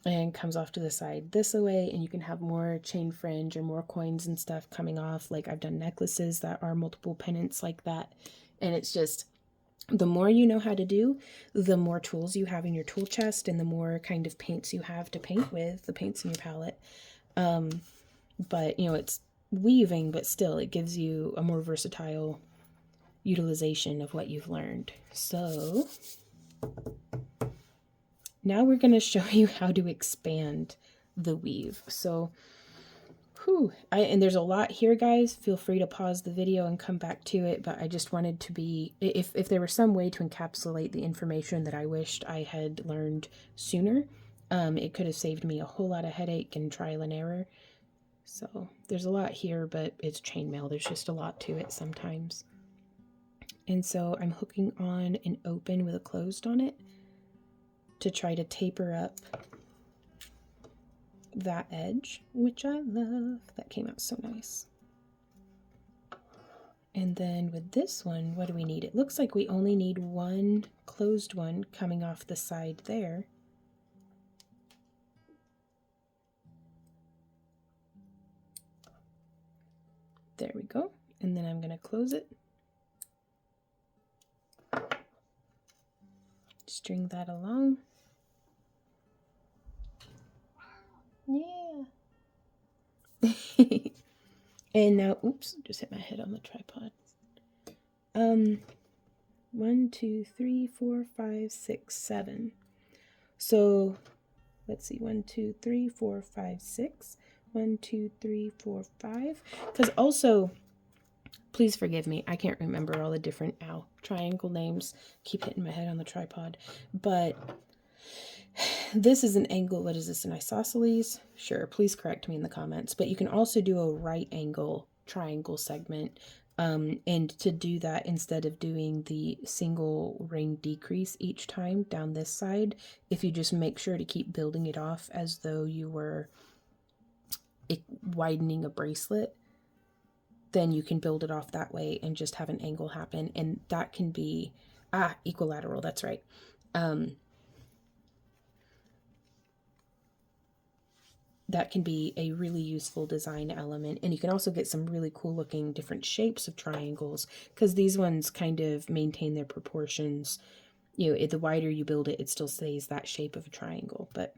and comes off to the side this away, and you can have more chain fringe or more coins and stuff coming off. Like, I've done necklaces that are multiple pennants like that, and it's just, the more you know how to do, the more tools you have in your tool chest, and the more kind of paints you have to paint with, the paints in your palette. But, you know, it's weaving, but still it gives you a more versatile utilization of what you've learned. So now we're going to show you how to expand the weave. So and there's a lot here, guys. Feel free to pause the video and come back to it, but I just wanted to be, if there were some way to encapsulate the information that I wished I had learned sooner, it could have saved me a whole lot of headache and trial and error. So there's a lot here, but it's chainmail. There's just a lot to it sometimes. And so I'm hooking on an open with a closed on it to try to taper up that edge, which I love. That came out so nice. And then with this one, what do we need? It looks like we only need one closed one coming off the side there. There we go. And then I'm going to close it. String that along. Yeah. And now, oops, just hit my head on the tripod. 1, 2, 3, 4, 5, 6, 7. So let's see, 1, 2, 3, 4, 5, 6. 1, 2, 3, 4, 5. Because also, please forgive me, I can't remember all the different triangle names. Keep hitting my head on the tripod. But this is an angle. What is this, an isosceles? Sure, please correct me in the comments. But you can also do a right angle triangle segment. And to do that, instead of doing the single ring decrease each time down this side, if you just make sure to keep building it off as though you were widening a bracelet, then you can build it off that way and just have an angle happen. And that can be, equilateral, that's right. That can be a really useful design element. And you can also get some really cool looking different shapes of triangles, because these ones kind of maintain their proportions. You know, the wider you build it, it still stays that shape of a triangle. But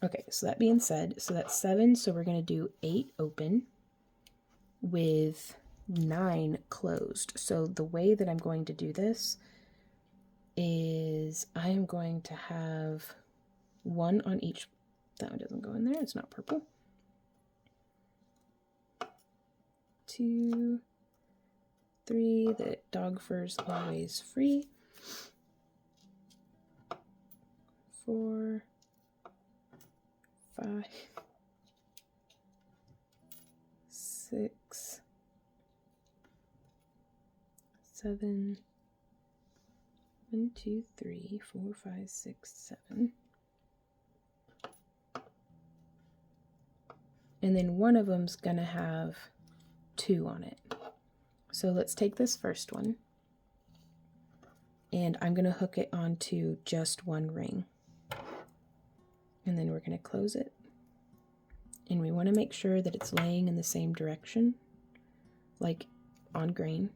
okay, so that being said, so that's 7. So we're going to do 8 open with 9 closed. So the way that I'm going to do this is I am going to have 1 on each. That one doesn't go in there, it's not purple. 2, 3, the dog fur's always free. 4, 5, 6, 7. 1, 2, 3, 4, 5, 6, 7. And then one of them's gonna have 2 on it. So let's take this first one, and I'm gonna hook it onto just one ring. And then we're gonna close it. And we wanna make sure that it's laying in the same direction, like on grain.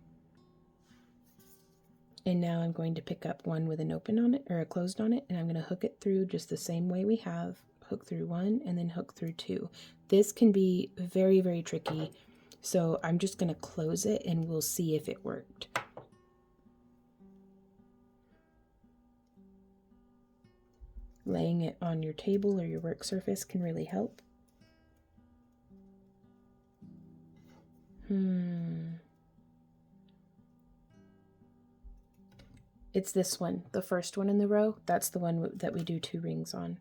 And now I'm going to pick up one with an open on it, or a closed on it, and I'm gonna hook it through just the same way we have. Hook through 1 and then hook through 2. This can be very, very tricky, so I'm just going to close it and we'll see if it worked. Laying it on your table or your work surface can really help. It's this one, the first one in the row. That's the one that we do 2 rings on.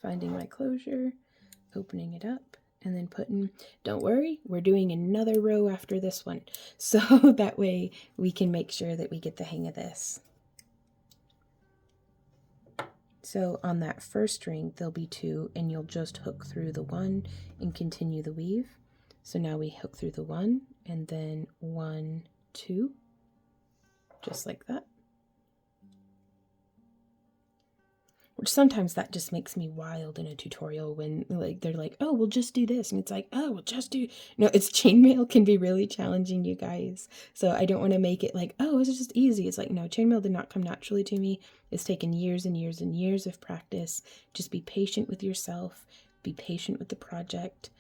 Finding my closure, opening it up, and then putting, don't worry, we're doing another row after this one. So that way we can make sure that we get the hang of this. So on that first ring, there'll be 2, and you'll just hook through the 1 and continue the weave. So now we hook through the 1, and then 1, 2, just like that. Which sometimes that just makes me wild in a tutorial when like they're like, oh, we'll just do this. And it's like, oh, we'll just do, no, it's chainmail can be really challenging, you guys. So I don't want to make it like, oh, it's just easy. It's like, no, chainmail did not come naturally to me. It's taken years and years and years of practice. Just be patient with yourself. Be patient with the project.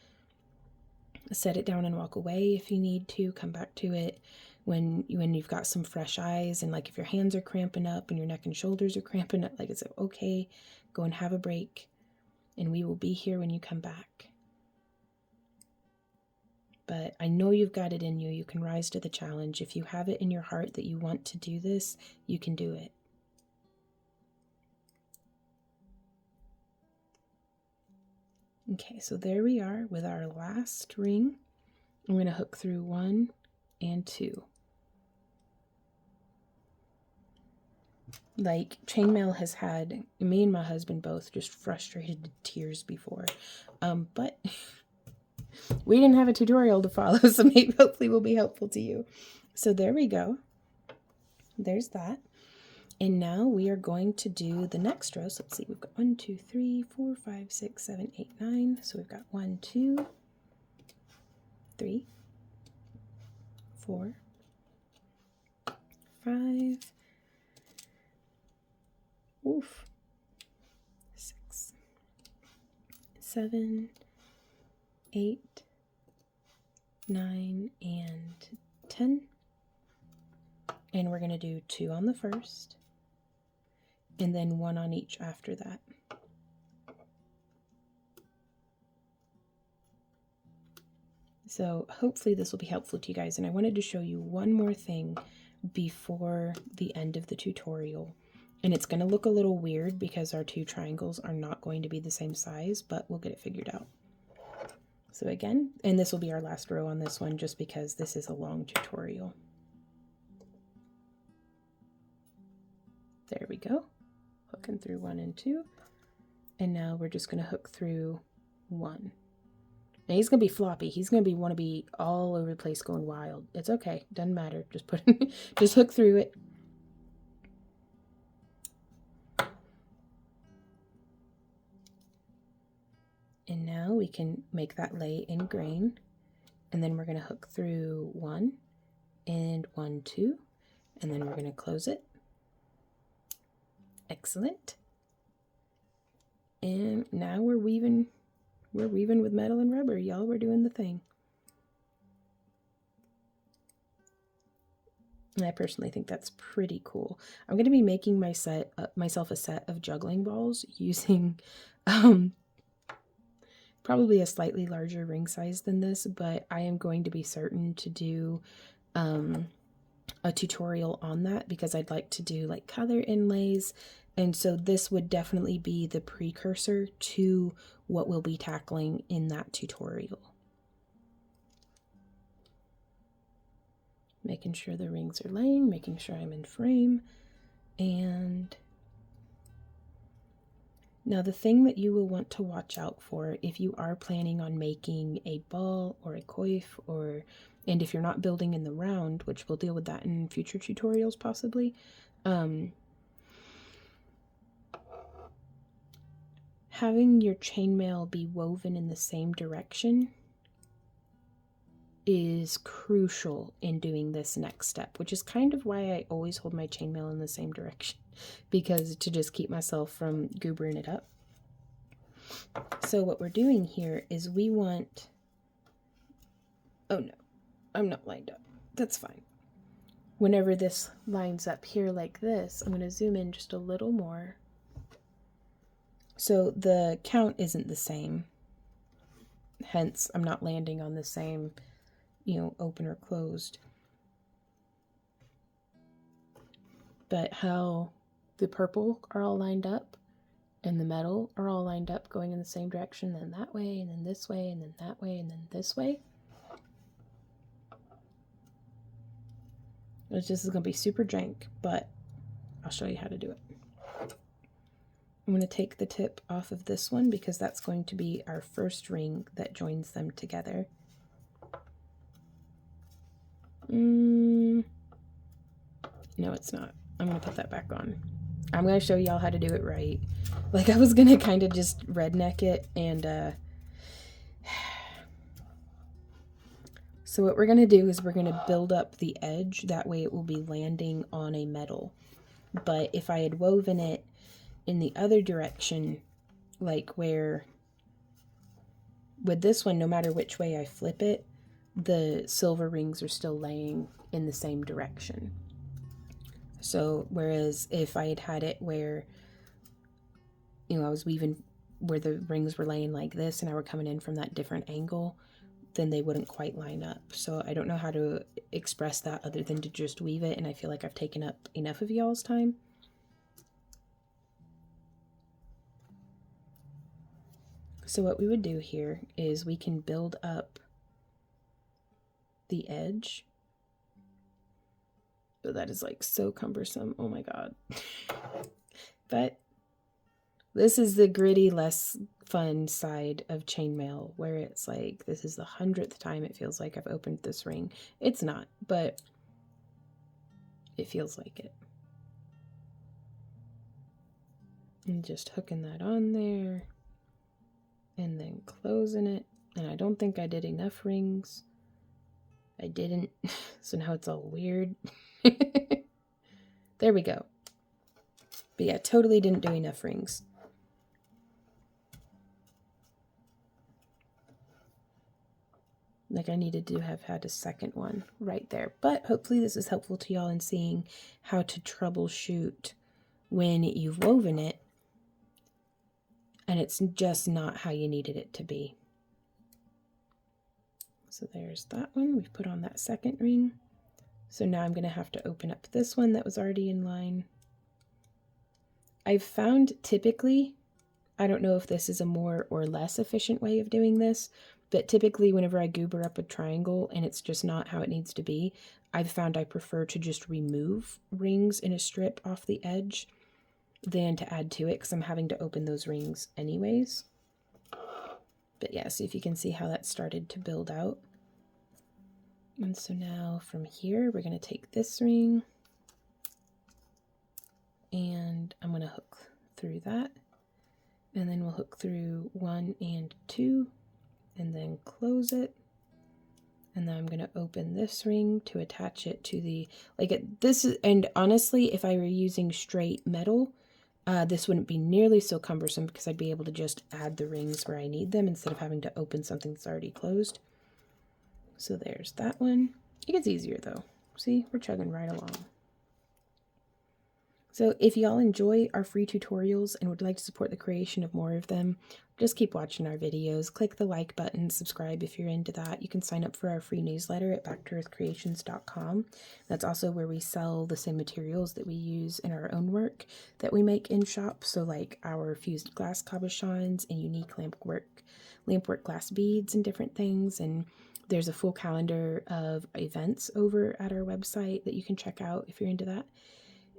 Set it down and walk away if you need to. Come back to it when you've got some fresh eyes, and like if your hands are cramping up and your neck and shoulders are cramping up, like it's okay, go and have a break, and we will be here when you come back. But I know you've got it in you. You can rise to the challenge. If you have it in your heart that you want to do this, you can do it. Okay, so there we are with our last ring. I'm going to hook through 1 and 2. Like, chainmail has had me and my husband both just frustrated to tears before. But we didn't have a tutorial to follow, so maybe hopefully will be helpful to you. So there we go. There's that. And now we are going to do the next row. So let's see, we've got 1, 2, 3, 4, 5, 6, 7, 8, 9. So we've got 1, 2, 3, 4, 5, oof, 6, 7, 8, 9, and 10. And we're going to do 2 on the first, and then 1 on each after that. So hopefully this will be helpful to you guys. And I wanted to show you one more thing before the end of the tutorial. And it's going to look a little weird because our 2 triangles are not going to be the same size, but we'll get it figured out. So again, and this will be our last row on this one just because this is a long tutorial. There we go. Hooking through 1 and 2. And now we're just going to hook through 1. Now he's going to be floppy. He's going to want to be all over the place going wild. It's okay. Doesn't matter. Just just hook through it. And now we can make that lay in grain. And then we're going to hook through 1 and 1, 2. And then we're going to close it. Excellent. And now we're weaving with metal and rubber, y'all. We're doing the thing. And I personally think that's pretty cool. I'm going to be making myself a set of juggling balls using probably a slightly larger ring size than this, but I am going to be certain to do a tutorial on that because I'd like to do like color inlays. And so this would definitely be the precursor to what we'll be tackling in that tutorial. Making sure the rings are laying, making sure I'm in frame. And now the thing that you will want to watch out for if you are planning on making a ball or a coif, and if you're not building in the round, which we'll deal with that in future tutorials possibly, having your chainmail be woven in the same direction is crucial in doing this next step, which is kind of why I always hold my chainmail in the same direction, because to just keep myself from goobering it up. So what we're doing here is we want, oh no, I'm not lined up. That's fine. Whenever this lines up here like this, I'm going to zoom in just a little more. So the count isn't the same. Hence, I'm not landing on the same, open or closed. But how the purple are all lined up and the metal are all lined up going in the same direction, then that way, and then this way, and then that way, and then this way. This is going to be super jank, but I'll show you how to do it. I'm going to take the tip off of this one because that's going to be our first ring that joins them together. No, it's not. I'm going to put that back on. I'm going to show y'all how to do it right. Like, I was going to kind of just redneck it, and so what we're going to do is we're going to build up the edge. That way it will be landing on a metal. But if I had woven it in the other direction, like where with this one, no matter which way I flip it, the silver rings are still laying in the same direction. So whereas if I had had it where, I was weaving where the rings were laying like this and I were coming in from that different angle, then they wouldn't quite line up. So I don't know how to express that other than to just weave it, and I feel like I've taken up enough of y'all's time. So what we would do here is we can build up the edge But that is like so cumbersome. Oh my God. But this is the gritty, less fun side of chainmail, where it's like, this is the 100th time it feels like I've opened this ring. It's not, but it feels like it. And just hooking that on there and then closing it. And I don't think I did enough rings. I didn't, so now it's all weird. There we go. But yeah, totally didn't do enough rings. Like I needed to have had a second one right there. But hopefully this is helpful to y'all in seeing how to troubleshoot when you've woven it and it's just not how you needed it to be. So there's that one. We've put on that second ring. So now I'm going to have to open up this one that was already in line. I've found typically, I don't know if this is a more or less efficient way of doing this, but typically whenever I goober up a triangle and it's just not how it needs to be, I've found I prefer to just remove rings in a strip off the edge than to add to it, because I'm having to open those rings anyways. But yeah, see if you can see how that started to build out. And so now from here, we're going to take this ring and I'm going to hook through that. And then we'll hook through 1 and 2 and then close it. And then I'm going to open this ring to attach it to the, and honestly, if I were using straight metal, this wouldn't be nearly so cumbersome because I'd be able to just add the rings where I need them instead of having to open something that's already closed. So there's that one. It gets easier though. See, we're chugging right along. So if y'all enjoy our free tutorials and would like to support the creation of more of them, just keep watching our videos. Click the like button, subscribe if you're into that. You can sign up for our free newsletter at backtoearthcreations.com. That's also where we sell the same materials that we use in our own work that we make in shop. So like our fused glass cabochons and unique lampwork glass beads and different things. And there's a full calendar of events over at our website that you can check out if you're into that.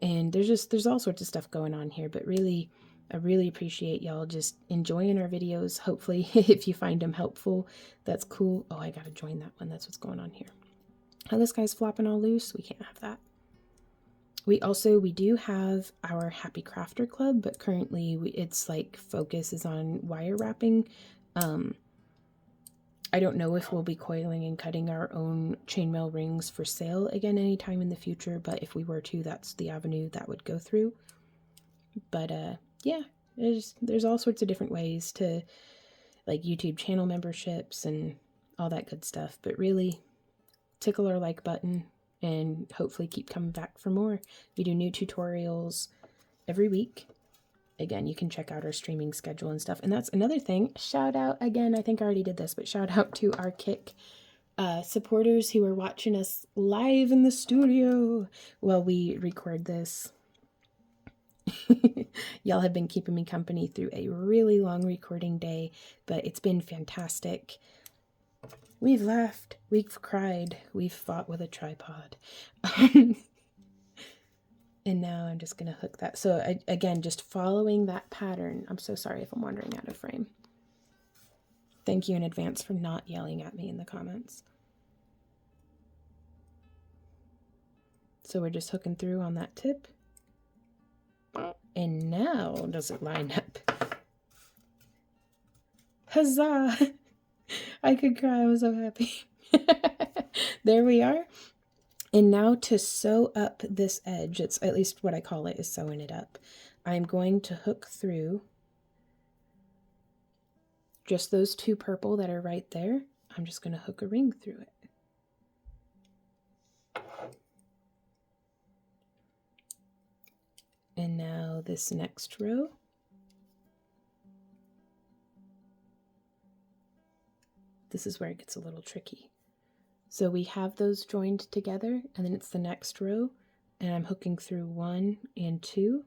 And there's all sorts of stuff going on here, but really, I really appreciate y'all just enjoying our videos. Hopefully, if you find them helpful, that's cool. Oh, I gotta join that one. That's what's going on here. Oh, this guy's flopping all loose. We can't have that. We do have our Happy Crafter Club, but currently it's like focus is on wire wrapping. I don't know if we'll be coiling and cutting our own chainmail rings for sale again anytime in the future, but if we were to, that's the avenue that would go through. But yeah, there's all sorts of different ways to, like YouTube channel memberships and all that good stuff. But really, tickle our like button and hopefully keep coming back for more. We do new tutorials every week. Again, you can check out our streaming schedule and stuff. And that's another thing. Shout out again, I think I already did this, but shout out to our Kick supporters who are watching us live in the studio while we record this. Y'all have been keeping me company through a really long recording day, but it's been fantastic. We've laughed, we've cried, we've fought with a tripod. And now I'm just going to hook that. So again, just following that pattern. I'm so sorry if I'm wandering out of frame. Thank you in advance for not yelling at me in the comments. So we're just hooking through on that tip. And now does it line up? Huzzah! I could cry. I was so happy. There we are. And now to sew up this edge, it's at least what I call it is sewing it up. I'm going to hook through just those two purple that are right there. I'm just going to hook a ring through it. And now this next row. This is where it gets a little tricky. So we have those joined together, and then it's the next row, and I'm hooking through 1 and 2.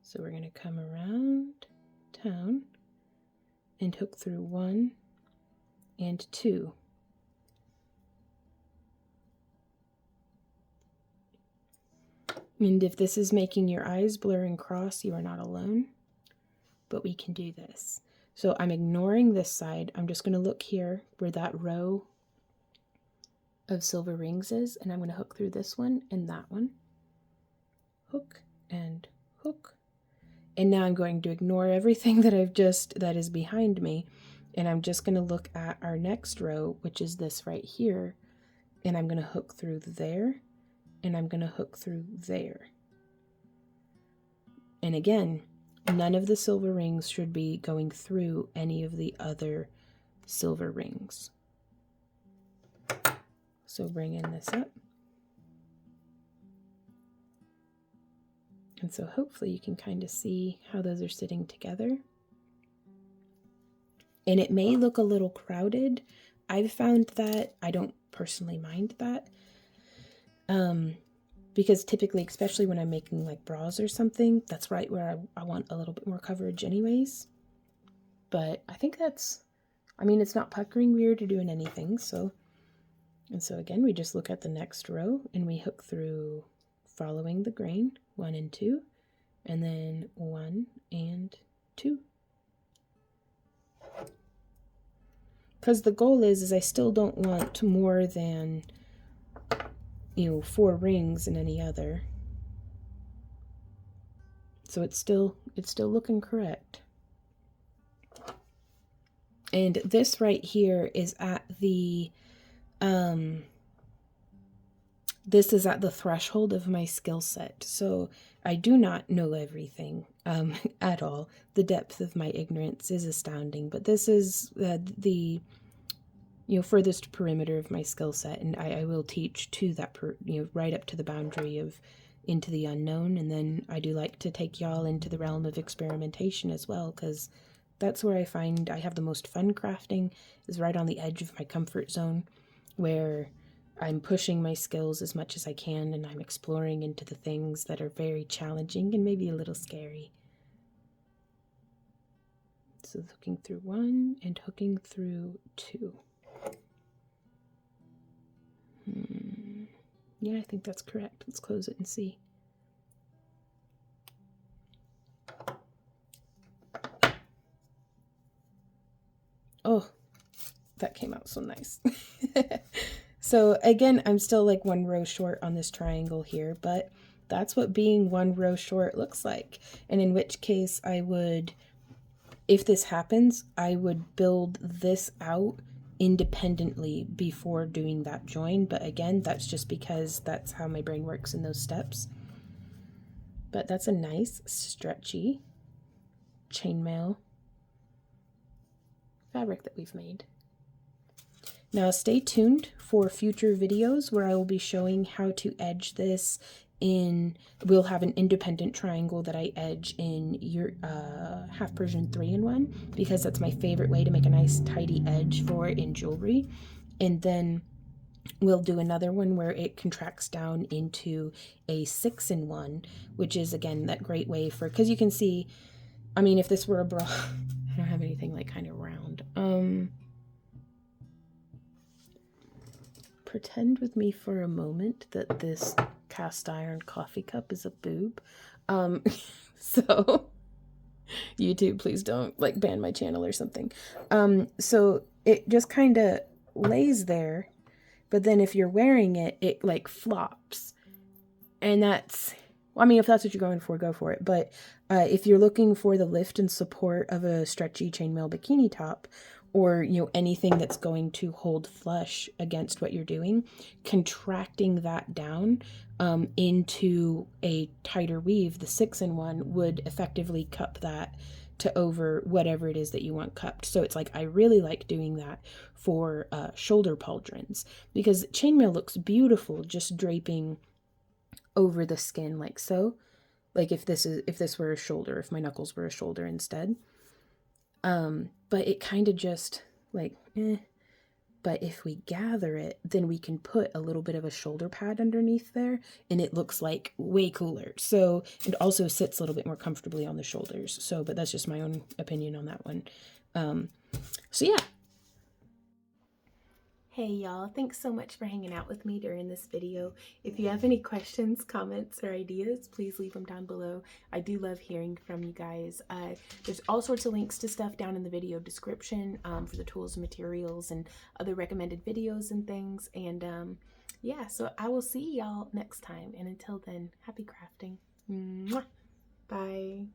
So we're going to come around town and hook through 1 and 2. And if this is making your eyes blur and cross, you are not alone, but we can do this. So I'm ignoring this side. I'm just going to look here where that row of silver rings is, and I'm going to hook through this one and that one. Hook and hook. And now I'm going to ignore everything that that is behind me, and I'm just going to look at our next row, which is this right here, and I'm going to hook through there, and I'm going to hook through there. And again, none of the silver rings should be going through any of the other silver rings. So bringing this up. And so hopefully you can kind of see how those are sitting together. And it may look a little crowded. I've found that I don't personally mind that. Because typically, especially when I'm making like bras or something, that's right where I want a little bit more coverage anyways. But I think that's, I mean, it's not puckering weird or doing anything. So, and so again, we just look at the next row and we hook through following the grain, 1 and 2, and then 1 and 2. Because the goal is I still don't want more than, 4 rings in any other. So it's still looking correct. And this right here is at the this is at the threshold of my skill set. So I do not know everything at all. The depth of my ignorance is astounding, but this is the furthest perimeter of my skill set, and I will teach to that right up to the boundary of into the unknown. And then I do like to take y'all into the realm of experimentation as well, because that's where I find I have the most fun crafting, is right on the edge of my comfort zone, where I'm pushing my skills as much as I can, and I'm exploring into the things that are very challenging and maybe a little scary. So hooking through 1 and hooking through 2. Yeah, I think that's correct. Let's close it and see. Oh, that came out so nice. So again, I'm still like 1 row short on this triangle here, but that's what being 1 row short looks like. And in which case I would, if this happens, I would build this out independently before doing that join. But again, that's just because that's how my brain works in those steps. But that's a nice stretchy chainmail fabric that we've made. Now stay tuned for future videos where I will be showing how to edge this in, we'll have an independent triangle that I edge in your half Persian 3-in-1, because that's my favorite way to make a nice tidy edge for it in jewelry. And then we'll do another one where it contracts down into a 6-in-1, which is again that great way for, because you can see, I mean, if this were a bra, I don't have anything like kind of round. Pretend with me for a moment that this cast iron coffee cup is a boob. So YouTube, please don't like ban my channel or something. So it just kind of lays there, but then if you're wearing it, it like flops. And that's, I mean, if that's what you're going for, go for it. But if you're looking for the lift and support of a stretchy chainmail bikini top, or anything that's going to hold flush against what you're doing, contracting that down into a tighter weave, the 6-in-1 would effectively cup that to over whatever it is that you want cupped. So it's like, I really like doing that for shoulder pauldrons, because chainmail looks beautiful just draping over the skin like so. Like if this were a shoulder, if my knuckles were a shoulder instead. But it kind of just like, But if we gather it, then we can put a little bit of a shoulder pad underneath there, and it looks like way cooler. So it also sits a little bit more comfortably on the shoulders. So, but that's just my own opinion on that one. So yeah. Hey y'all, thanks so much for hanging out with me during this video. If you have any questions, comments, or ideas, please leave them down below. I do love hearing from you guys. There's all sorts of links to stuff down in the video description for the tools and materials and other recommended videos and things. And yeah, so I will see y'all next time. And until then, happy crafting. Mwah. Bye.